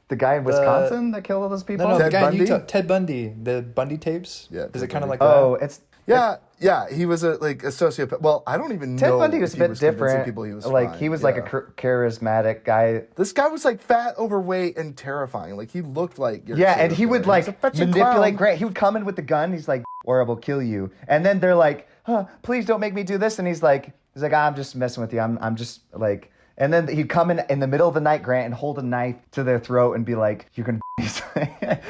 The guy in Wisconsin that killed all those people. No, Ted the guy Bundy? in Utah. Ted Bundy. The Bundy tapes. Yeah, Is Ted it kind of Bundy. like that? Oh, it's Yeah, he was a sociopath. Well, I don't even Ted know. Bundy was if a he bit convincing different. People he was like fine. he was like a Yeah. charismatic guy. This guy was like fat, overweight, and terrifying. Like he looked like your Yeah, and serial he would killer. like He was a fetching manipulate clown. Grant. He would come in with the gun. He's like, "Or I will kill you." And then they're like, "Huh, please don't make me do this." And he's like, "I'm just messing with you. I'm just like." And then he'd come in the middle of the night, Grant, and hold a knife to their throat and be like, "You can."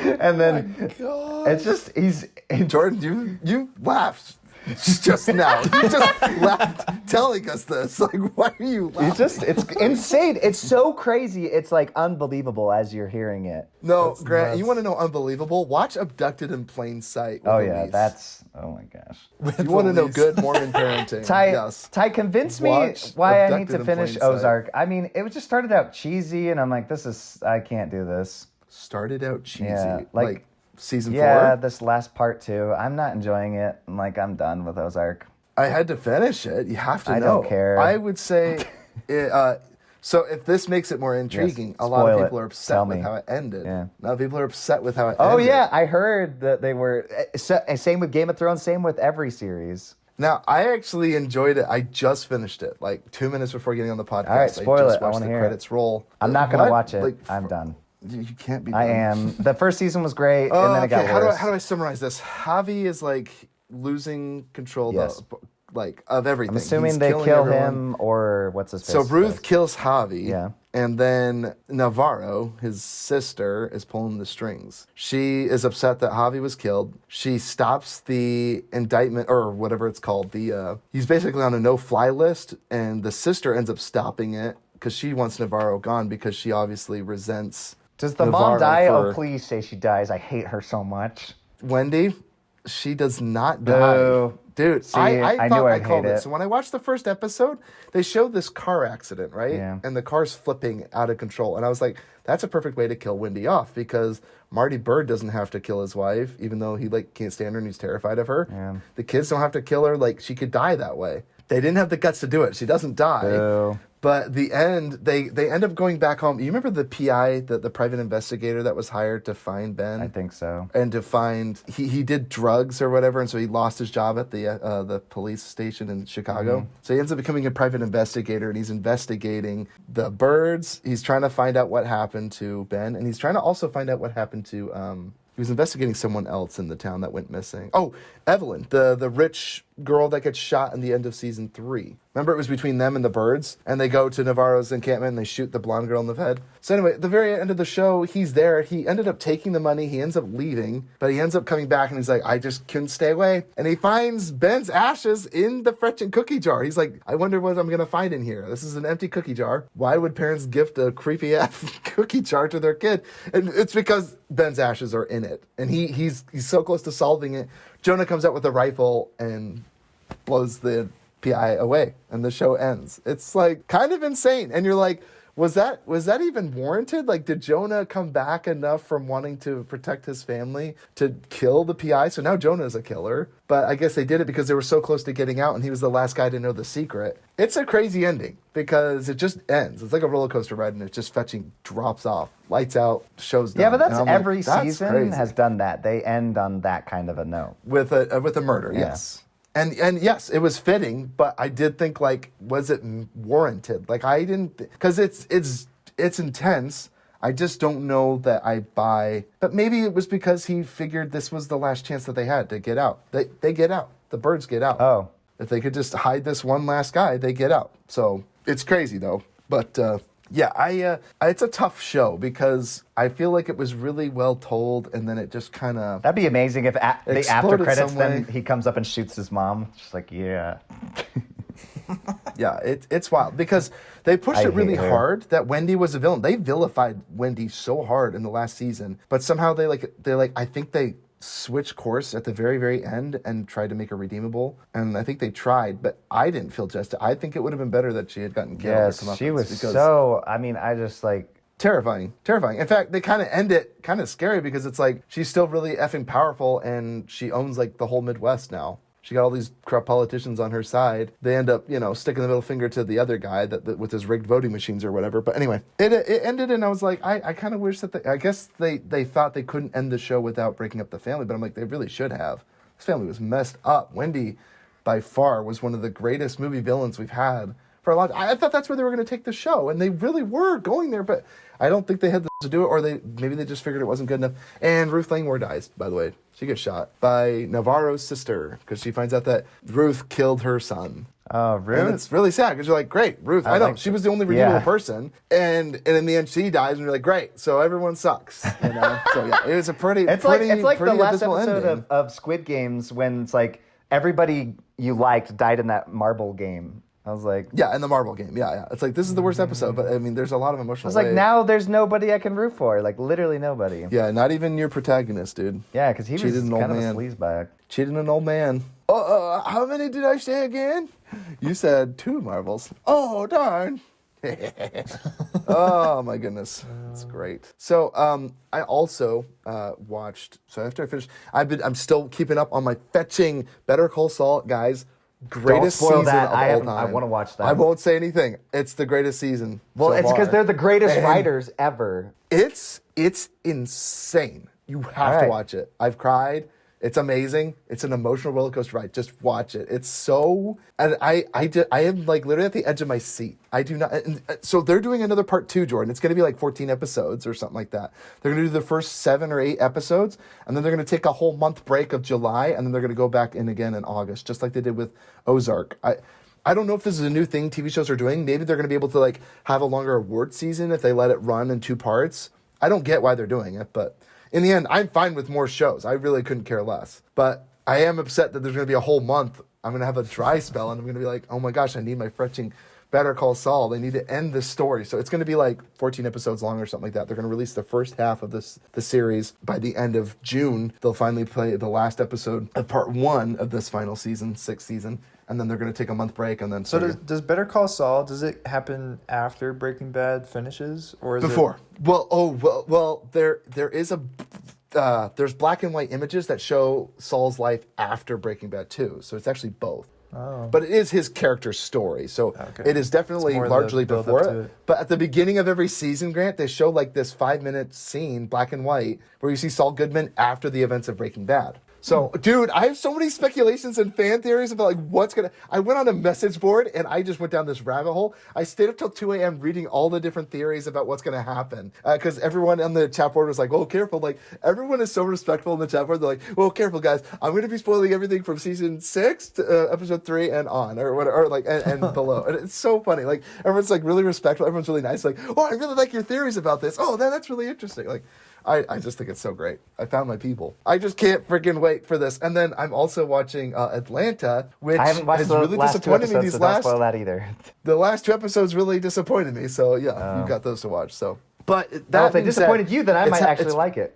And then God. it's just Jordan, you laughed. just now. You just laughed telling us this. Like, why are you laughing? It's insane. It's so crazy. It's like unbelievable as you're hearing it. No, That's Grant, nuts. you want to know unbelievable? Watch Abducted in Plain Sight. With Oh yeah, Elise. oh my gosh. You want to know Elise. good Mormon parenting? Ty, Yes. convince me Watch why I need Abducted to in finish Plain Sight. Ozark. I mean, it was just started out cheesy, and I'm like, I can't do this. Started out cheesy. Yeah, like season Yeah, 4. this last part too. I'm not enjoying it. I'm done with Ozark. I had to finish it. You have to know. I don't care. I would say, so if this makes it more intriguing, a lot of spoil people it. are upset Tell with me. how it ended. Yeah. A lot of people are upset with how it Oh ended. yeah, I heard that they were same with Game of Thrones, same with every series. Now, I actually enjoyed it. I just finished it, like 2 minutes before getting on the podcast. All right, spoil I just it. I watched wanna the hear it. credits roll. I'm not gonna What? watch it. Like, I'm done. You can't be. I done. am. The first season was great, Oh, and then it got okay. worse. How do I summarize this? Javi is like losing control Yes. of everything. I'm assuming He's they killing kill everyone. him or what's his face? So Ruth kills Javi. Yeah. And then Navarro, his sister, is pulling the strings. She is upset that Javi was killed. She stops the indictment, or whatever it's called. He's basically on a no-fly list, and the sister ends up stopping it because she wants Navarro gone because she obviously resents Does the Navarro mom die? for- Oh, please say she dies. I hate her so much. Wendy, she does not Boo. die. Dude, See, I I thought knew I I'd called hate it. it. So when I watched the first episode, they showed this car accident, right? Yeah. And the car's flipping out of control. And I was like, that's a perfect way to kill Wendy off because Marty Bird doesn't have to kill his wife, even though he can't stand her and he's terrified of her. Yeah. The kids don't have to kill her. Like, she could die that way. They didn't have the guts to do it. She doesn't die. Boo. But the end, they end up going back home. You remember the PI, the private investigator that was hired to find Ben? I think so. And to find he did drugs or whatever, and so he lost his job at the police station in Chicago. So he ends up becoming a private investigator, and he's investigating the birds. He's trying to find out what happened to Ben, and he's trying to also find out what happened to he was investigating someone else in the town that went missing. Oh, Evelyn, the rich girl that gets shot in the end of season 3. Remember, it was between them and the birds, and they go to Navarro's encampment and they shoot the blonde girl in the head. So anyway, at the very end of the show, he's there. He ended up taking the money. He ends up leaving, but he ends up coming back and he's like, I just couldn't stay away. And he finds Ben's ashes in the fetching cookie jar. He's like, I wonder what I'm going to find in here. This is an empty cookie jar. Why would parents gift a creepy ass cookie jar to their kid? And it's because Ben's ashes are in it. And he's so close to solving it. Jonah comes out with a rifle and blows the PI away, and the show ends. It's like kind of insane. And you're like, was that even warranted? Like, did Jonah come back enough from wanting to protect his family to kill the PI? So now Jonah's a killer. But I guess they did it because they were so close to getting out, and he was the last guy to know the secret. It's a crazy ending because it just ends. It's like a roller coaster ride, and it just drops off. Lights out, show's done. Yeah, but that's And I'm like, every that's season crazy. has done that. They end on that kind of a note. With a murder, Yeah. yes. And yes, it was fitting, but I did think, like, was it warranted? Like, I didn't, because it's intense. I just don't know that I buy. But maybe it was because he figured this was the last chance that they had to get out. They get out. The birds get out. Oh. If they could just hide this one last guy, they get out. So it's crazy though. But yeah, it's a tough show because I feel like it was really well told, and then it just kind of. That'd be amazing if the after Exploded credits, some then way. he comes up and shoots his mom. Just like, yeah. Yeah, it's wild because they pushed I it really hate her. hard that Wendy was a villain. They vilified Wendy so hard in the last season, but somehow they I think they switched course at the very, very end and tried to make her redeemable. And I think they tried, but I didn't feel justice. I think it would have been better that she had gotten killed. or Yes, come up she with, was because so. I mean, I just like. terrifying. In fact, they kind of end it kind of scary because it's like she's still really effing powerful and she owns like the whole Midwest now. She got all these corrupt politicians on her side. They end up, sticking the middle finger to the other guy that with his rigged voting machines or whatever. But anyway, it ended, and I was like, I kind of wish that I guess they thought they couldn't end the show without breaking up the family. But I'm like, they really should have. This family was messed up. Wendy, by far, was one of the greatest movie villains we've had for a long time. I thought that's where they were going to take the show, and they really were going there, but I don't think they had to do it, or maybe they just figured it wasn't good enough. And Ruth Langmore dies, by the way. She gets shot by Navarro's sister because she finds out that Ruth killed her son. Oh, And really? it's really sad because you're like, great, Ruth. I know like she was the only redeemable yeah. person, and in the end she dies, and you're like, great. So everyone sucks, So yeah, it was a pretty. It's pretty, like pretty the last abysmal episode ending. of Squid Games when it's like everybody you liked died in that marble game. I was like, Yeah, in the marble game. Yeah. It's like, this is the worst episode, but I mean, there's a lot of emotional I was like, weight. now there's nobody I can root for. Like, literally nobody. Yeah, not even your protagonist, dude. Yeah, because he was Cheated an old kind of a man. sleazebag. Cheating an old man. How many did I say again? You said 2 marbles. Oh, darn. Oh, my goodness. That's great. So, I also watched, so after I finished, I'm still keeping up on my fetching Better Call Saul, guys. Greatest Don't spoil season that. of all time. I want to watch that. I won't say anything. It's the greatest season. Well, so it's because far. they're the greatest And writers ever. It's insane. You have All to right. watch it. I've cried. It's amazing. It's an emotional roller coaster ride. Just watch it. It's so, and I am like literally at the edge of my seat. I do not. And so they're doing another part 2, Jordan. It's going to be like 14 episodes or something like that. They're going to do the first 7 or 8 episodes, and then they're going to take a whole month break of July, and then they're going to go back in again in August, just like they did with Ozark. I don't know if this is a new thing TV shows are doing. Maybe they're going to be able to like have a longer award season if they let it run in 2 parts. I don't get why they're doing it, but in the end, I'm fine with more shows. I really couldn't care less. But I am upset that there's going to be a whole month. I'm going to have a dry spell, and I'm going to be like, oh my gosh, I need my fetching Better Call Saul. They need to end this story. So it's going to be like 14 episodes long or something like that. They're going to release the first half of the series by the end of June. They'll finally play the last episode of part 1 of this final season, 6th season. And then they're going to take a month break, and then So does Better Call Saul, does it happen after Breaking Bad finishes, or is before? Well, there is a there's black and white images that show Saul's life after Breaking Bad too. So it's actually both. Oh. But it is his character's story, so Okay. it is definitely It's more the largely build-up before to it. it. But at the beginning of every season, Grant, they show like this 5-minute scene, black and white, where you see Saul Goodman after the events of Breaking Bad. So, dude, I have so many speculations and fan theories about like what's gonna. I went on a message board and I just went down this rabbit hole. I stayed up till 2 a.m. reading all the different theories about what's gonna happen because everyone on the chat board was like, "Oh, careful!" Like everyone is so respectful in the chat board. They're like, "Well, careful, guys. I'm gonna be spoiling everything from season 6 to episode 3 and on, or whatever, or like and below." And it's so funny. Like everyone's like really respectful. Everyone's really nice. Like, "Oh, I really like your theories about this. Oh, that's really interesting." Like. I just think it's so great. I found my people. I just can't freaking wait for this. And then I'm also watching Atlanta, which I haven't watched has the really last 2 disappointed me episodes, these so don't last. spoil that either. The last 2 episodes really disappointed me. So yeah, you've got those to watch. So, but that Well, if they being said, disappointed you, then I might actually it's- like it.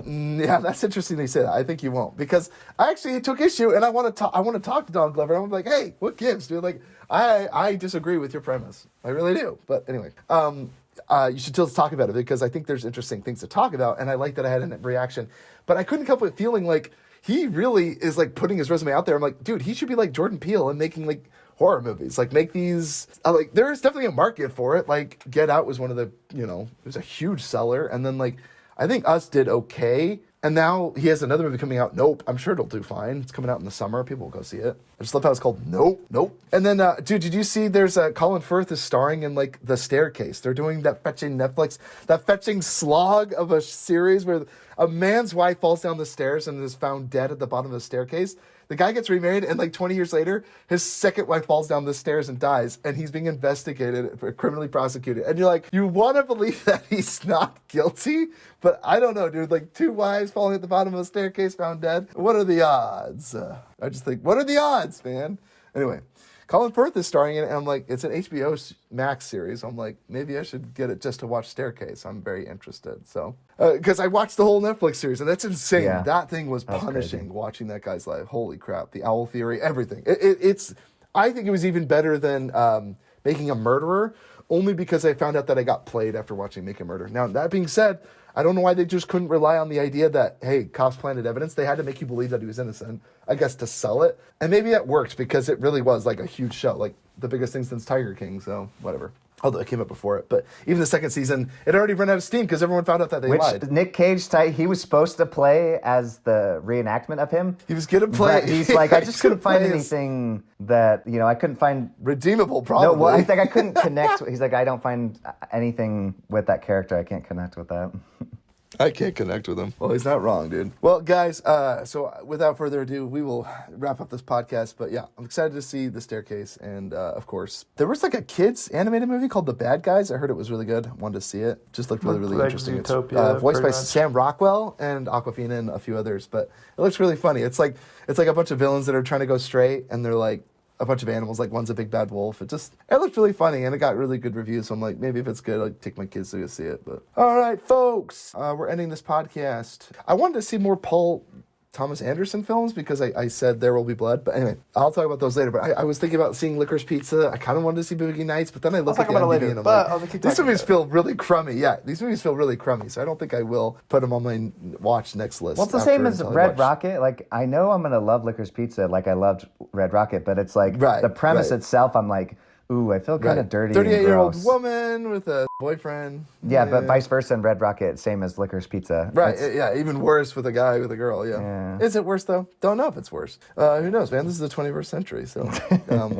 Yeah, that's interesting that you say that. I think you won't because I actually took issue and I want to talk. I want to talk to Don Glover. I'm like, hey, what gives, dude? Like, I disagree with your premise. I really do. But anyway, you should still talk about it because I think there's interesting things to talk about, and I like that I had a reaction. But I couldn't help but feeling like he really is like putting his resume out there. I'm like, dude, he should be like Jordan Peele and making like horror movies. Like make these like there's definitely a market for it. Like Get Out was one of the it was a huge seller, and then like I think Us did okay. And now he has another movie coming out, Nope. I'm sure it'll do fine. It's coming out in the summer. People will go see it. I just love how it's called Nope. And then, dude, did you see there's Colin Firth is starring in, like, The Staircase. They're doing that fetching slog of a series where a man's wife falls down the stairs and is found dead at the bottom of the staircase. The guy gets remarried, and like 20 years later, his second wife falls down the stairs and dies, and he's being investigated, criminally prosecuted. And you're like, you want to believe that he's not guilty? But I don't know, dude. Like 2 wives falling at the bottom of a staircase found dead. What are the odds? I just think, what are the odds, man? Anyway. Colin Firth is starring in it, and I'm like, it's an HBO Max series. I'm like, maybe I should get it just to watch Staircase. I'm very interested. So, because I watched the whole Netflix series, and that's insane. Yeah. That thing was That's punishing crazy. watching that guy's life. Holy crap. The Owl Theory, everything. It's, I think it was even better than Making a Murderer, only because I found out that I got played after watching Make a Murder. Now, that being said, I don't know why they just couldn't rely on the idea that, hey, cops planted evidence. They had to make you believe that he was innocent, I guess, to sell it. And maybe that worked because it really was like a huge show, like the biggest thing since Tiger King, so whatever. Although it came up before it. But even the second season, it already ran out of steam because everyone found out that they Which lied. Nick Cage, he was supposed to play as the reenactment of him. He was going to play. But he's like, I just couldn't find play his anything that, I couldn't find. redeemable, probably. No, well, I think I couldn't connect. He's like, I don't find anything with that character. I can't connect with that. I can't connect with him. Well, he's not wrong, dude. Well, guys, so without further ado, we will wrap up this podcast. But yeah, I'm excited to see The Staircase. And of course, there was like a kids animated movie called The Bad Guys. I heard it was really good. Wanted to see it. Just looked really, really Like interesting. Zootopia, It's voiced by pretty much. Sam Rockwell and Awkwafina and a few others. But it looks really funny. It's like a bunch of villains that are trying to go straight, and they're like a bunch of animals, like one's a big bad wolf. It looked really funny, and it got really good reviews. So I'm like, maybe if it's good, I'll take my kids to go see it. But all right, folks, we're ending this podcast. I wanted to see more Paul Thomas Anderson films because I said There Will Be Blood. But anyway, I'll talk about those later. But I was thinking about seeing Licorice Pizza. I kind of wanted to see Boogie Nights, but then I looked at talk the about it IMDb later, and I'm but I'll like, keep these talking movies about feel really crummy. Yeah, these movies feel really crummy. So I don't think I will put them on my watch next list. Well, it's the after same as until I Red watch- Rocket. Like, I know I'm gonna love Licorice Pizza, like I loved Red Rocket, but it's like Right, the premise right. itself. I'm like, ooh, I feel kind of dirty. 38-year-old and gross. woman with a boyfriend. Yeah, but vice versa in Red Rocket, same as Licorice Pizza. Right, That's- yeah, even worse with a guy with a girl, yeah. Yeah. Is it worse, though? Don't know if it's worse. Who knows, man? This is the 21st century, so...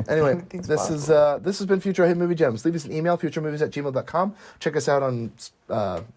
anyway, Anything's this has been Future Hit Movie Gems. Leave us an email, futuremovies@gmail.com. Check us out on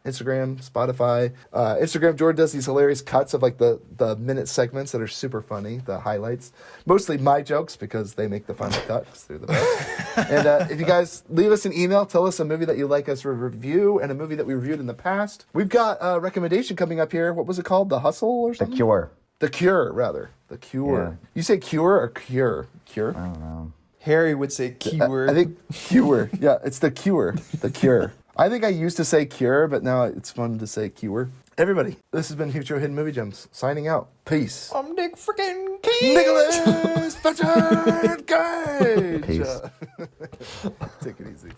Instagram, Spotify. Instagram, Jordan does these hilarious cuts of, like, the minute segments that are super funny, the highlights. Mostly my jokes, because they make the final cut, 'cause they're the best. And if you guys leave us an email, tell us a movie that you'd like us to review and a movie that we reviewed in the past. We've got a recommendation coming up here. What was it called? The Hustle or The something? Cure. The Cure, rather. The Cure. Yeah. You say cure or cure? Cure? I don't know. Harry would say keyword. I think Cure. Yeah, it's The Cure. The Cure. I think I used to say Cure, but now it's fun to say Cure. Everybody, this has been Future Hidden Movie Gems. Signing out. Peace. I'm Nick freaking Cage. Nicolas Patrick Cage. Peace. Take it easy.